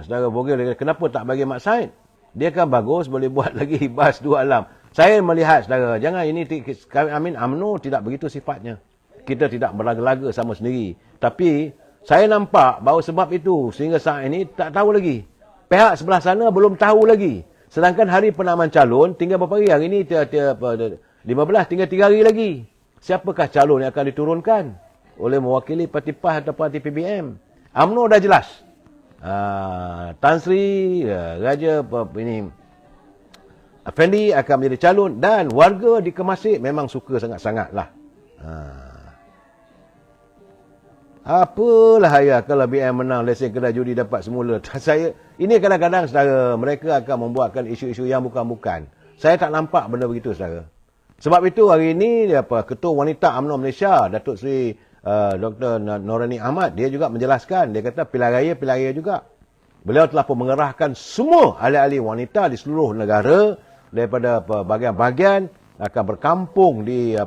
Saudara Bogel, dia kata, kenapa tak bagi Mak Said? Dia kan bagus, boleh buat lagi bas 2 alam. Saya melihat, saudara, jangan ini, UMNO tidak begitu sifatnya. Kita tidak berlaga-laga sama sendiri. Tapi, saya nampak bahawa sebab itu, sehingga saat ini, tak tahu lagi. Pihak sebelah sana belum tahu lagi. Sedangkan hari penamaan calon, tinggal berapa hari? Hari ini 15, tinggal 3 hari lagi. Siapakah calon yang akan diturunkan? Oleh mewakili parti PAS atau parti PBM. UMNO dah jelas. Tan Sri, Raja Effendi akan menjadi calon. Dan warga di Kemasik memang suka sangat-sangat lah. Apalah ayah kalau BM menang lesen kedai judi dapat semula. Ini kadang-kadang saudara, mereka akan membuatkan isu-isu yang bukan-bukan. Saya tak nampak benda begitu saudara. Sebab itu hari ini Ketua Wanita UMNO Malaysia, Datuk Seri Dr. Norani Ahmad, dia juga menjelaskan. Dia kata pilihan raya juga. Beliau telah pun mengerahkan semua ahli-ahli wanita di seluruh negara daripada bahagian-bahagian akan berkampung di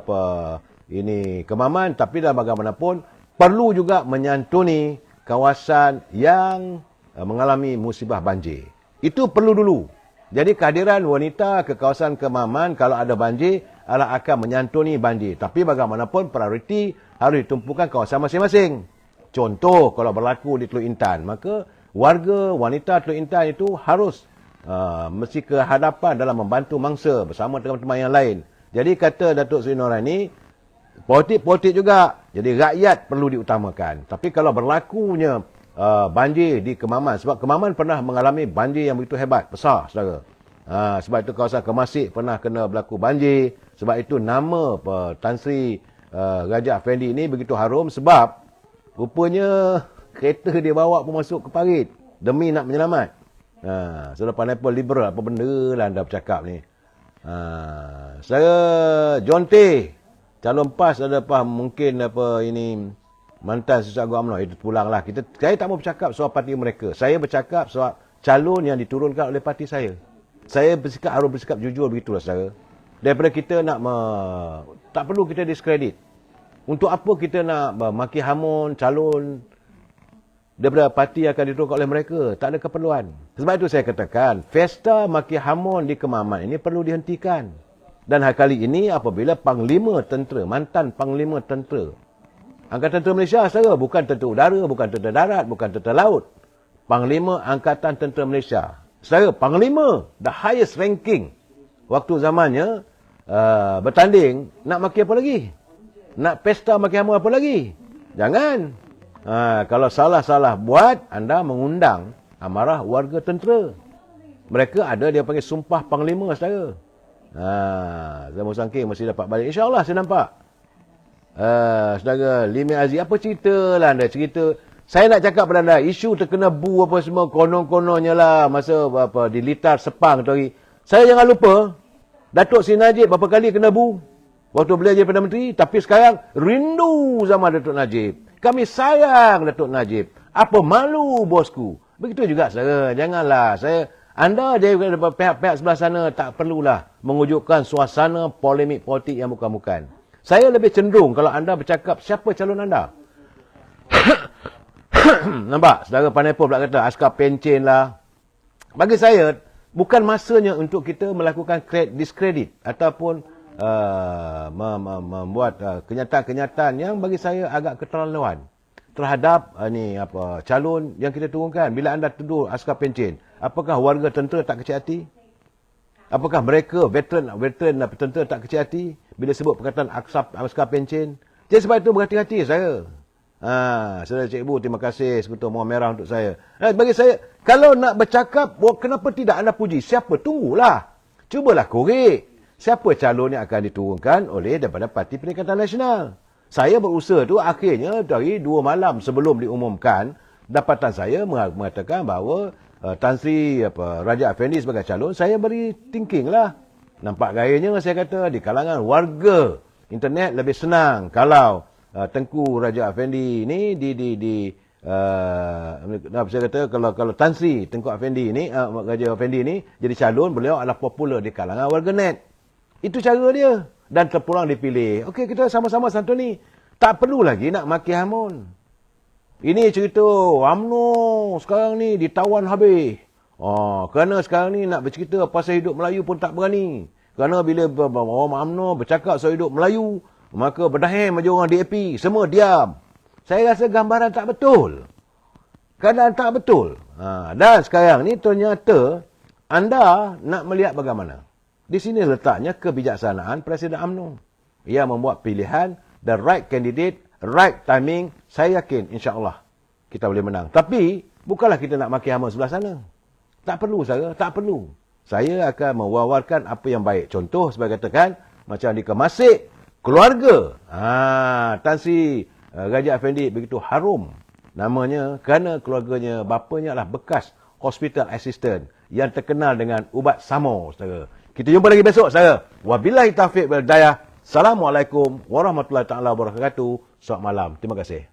Kemaman, tapi dalam bagaimanapun perlu juga menyantuni kawasan yang mengalami musibah banjir. Itu perlu dulu. Jadi kehadiran wanita ke kawasan Kemaman kalau ada banjir adalah akan menyantuni banjir. Tapi bagaimanapun prioriti harus ditumpukan kawasan masing-masing. Contoh kalau berlaku di Teluk Intan, maka warga wanita Teluk Intan itu harus mesti ke hadapan dalam membantu mangsa bersama teman-teman yang lain. Jadi kata Datuk Seri Norani, politik juga. Jadi rakyat perlu diutamakan. Tapi kalau berlakunya banjir di Kemaman, sebab Kemaman pernah mengalami banjir yang begitu hebat, besar saudara. Sebab itu kawasan Kemasik pernah kena berlaku banjir. Sebab itu nama Tan Sri Raja Effendi ini begitu harum sebab rupanya kereta dia bawa pun masuk ke parit demi nak menyelamat. Selepas Nepal liberal apa benda lah anda bercakap ni. Saya John T, calon PAS ada mungkin mantan sesat UMNO itu pulanglah. Saya tak mau bercakap soal parti mereka. Saya bercakap soal calon yang diturunkan oleh parti saya. Saya harus bersikap jujur begitulah saudara. Daripada kita nak tak perlu kita diskredit. Untuk apa kita nak maki hamun calon daripada parti yang akan diturunkan oleh mereka? Tak ada keperluan. Sebab itu saya katakan, pesta maki hamun di Kemaman ini perlu dihentikan. Dan kali ini apabila Panglima Tentera, mantan Panglima Tentera, Angkatan Tentera Malaysia, saudara, bukan tentera udara, bukan tentera darat, bukan tentera laut. Panglima Angkatan Tentera Malaysia. Saudara, Panglima, the highest ranking. Waktu zamannya, bertanding, nak maki apa lagi? Nak pesta maki hamun apa lagi? Jangan. Kalau salah-salah buat, anda mengundang amarah warga tentera. Mereka ada dia panggil sumpah Panglima, saudara. Zaman Sangking mesti dapat balik. InsyaAllah saya nampak. Saudara Limi Aziz, apa cerita lah anda? Cerita, saya nak cakap pada anda, isu terkena bu apa semua, konon-kononnya lah, masa di Litar Sepang tu hari. Saya jangan lupa, Datuk Seri Najib berapa kali kena bu, waktu beliau jadi Perdana Menteri, tapi sekarang rindu zaman Datuk Najib. Kami sayang Datuk Najib. Apa malu bosku? Begitu juga saudara, janganlah. Anda daripada pihak-pihak sebelah sana tak perlulah mengujudkan suasana polemik politik yang bukan-bukan. Saya lebih cenderung kalau anda bercakap siapa calon anda. Nampak? Saudara Panepo pula kata askar pencen lah. Bagi saya, bukan masanya untuk kita melakukan diskredit ataupun membuat kenyataan-kenyataan yang bagi saya agak keterlaluan terhadap calon yang kita turunkan. Bila anda tuduh askar pencen, apakah warga tentera tak kecil hati? Apakah mereka veteran tentera tak kecil hati bila sebut perkataan askar pencen? Jadi sebab itu berhati-hati saya. Saudara Cikgu, terima kasih Sekutu Mawar Merah untuk saya. Bagi saya, kalau nak bercakap, kenapa tidak anda puji? Siapa? Tunggulah. Cubalah korek. Siapa calon yang akan diturunkan oleh daripada Parti Perikatan Nasional? Saya berusaha tu akhirnya dari 2 malam sebelum diumumkan, dapatan saya mengatakan bahawa Tan Sri Raja Effendi sebagai calon, saya beri thinking lah. Nampak gayanya saya kata di kalangan warga internet lebih senang kalau Tengku Raja Effendi ni saya kata kalau Tan Sri Tengku Effendi ni Raja Effendi ni jadi calon, beliau adalah popular di kalangan warga net. Itu cara dia dan terpulang dipilih. Okey, kita sama-sama santuni. Tak perlu lagi nak maki hamun. Ini cerita UMNO sekarang ni ditawan habis. Kerana sekarang ni nak bercerita pasal hidup Melayu pun tak berani. Kerana bila orang UMNO bercakap soal hidup Melayu, maka berdahim macam orang DAP. Semua diam. Saya rasa gambaran tak betul. Keadaan tak betul. Dan sekarang ni ternyata anda nak melihat bagaimana. Di sini letaknya kebijaksanaan Presiden UMNO. Ia membuat pilihan, the right candidate, right timing. Saya yakin insya-Allah kita boleh menang. Tapi bukanlah kita nak maki hama sebelah sana. Tak perlu saya, tak perlu. Saya akan mewawarkan apa yang baik. Contoh sebagai katakan macam di Kemasik, keluarga. Tan Sri Raja Effendi begitu harum namanya kerana keluarganya, bapanya adalah bekas hospital assistant yang terkenal dengan ubat Samo, saudara. Kita jumpa lagi besok, saudara. Wabillahi taufiq wal hidayah. Assalamualaikum warahmatullahi taala wabarakatuh. Selamat malam. Terima kasih.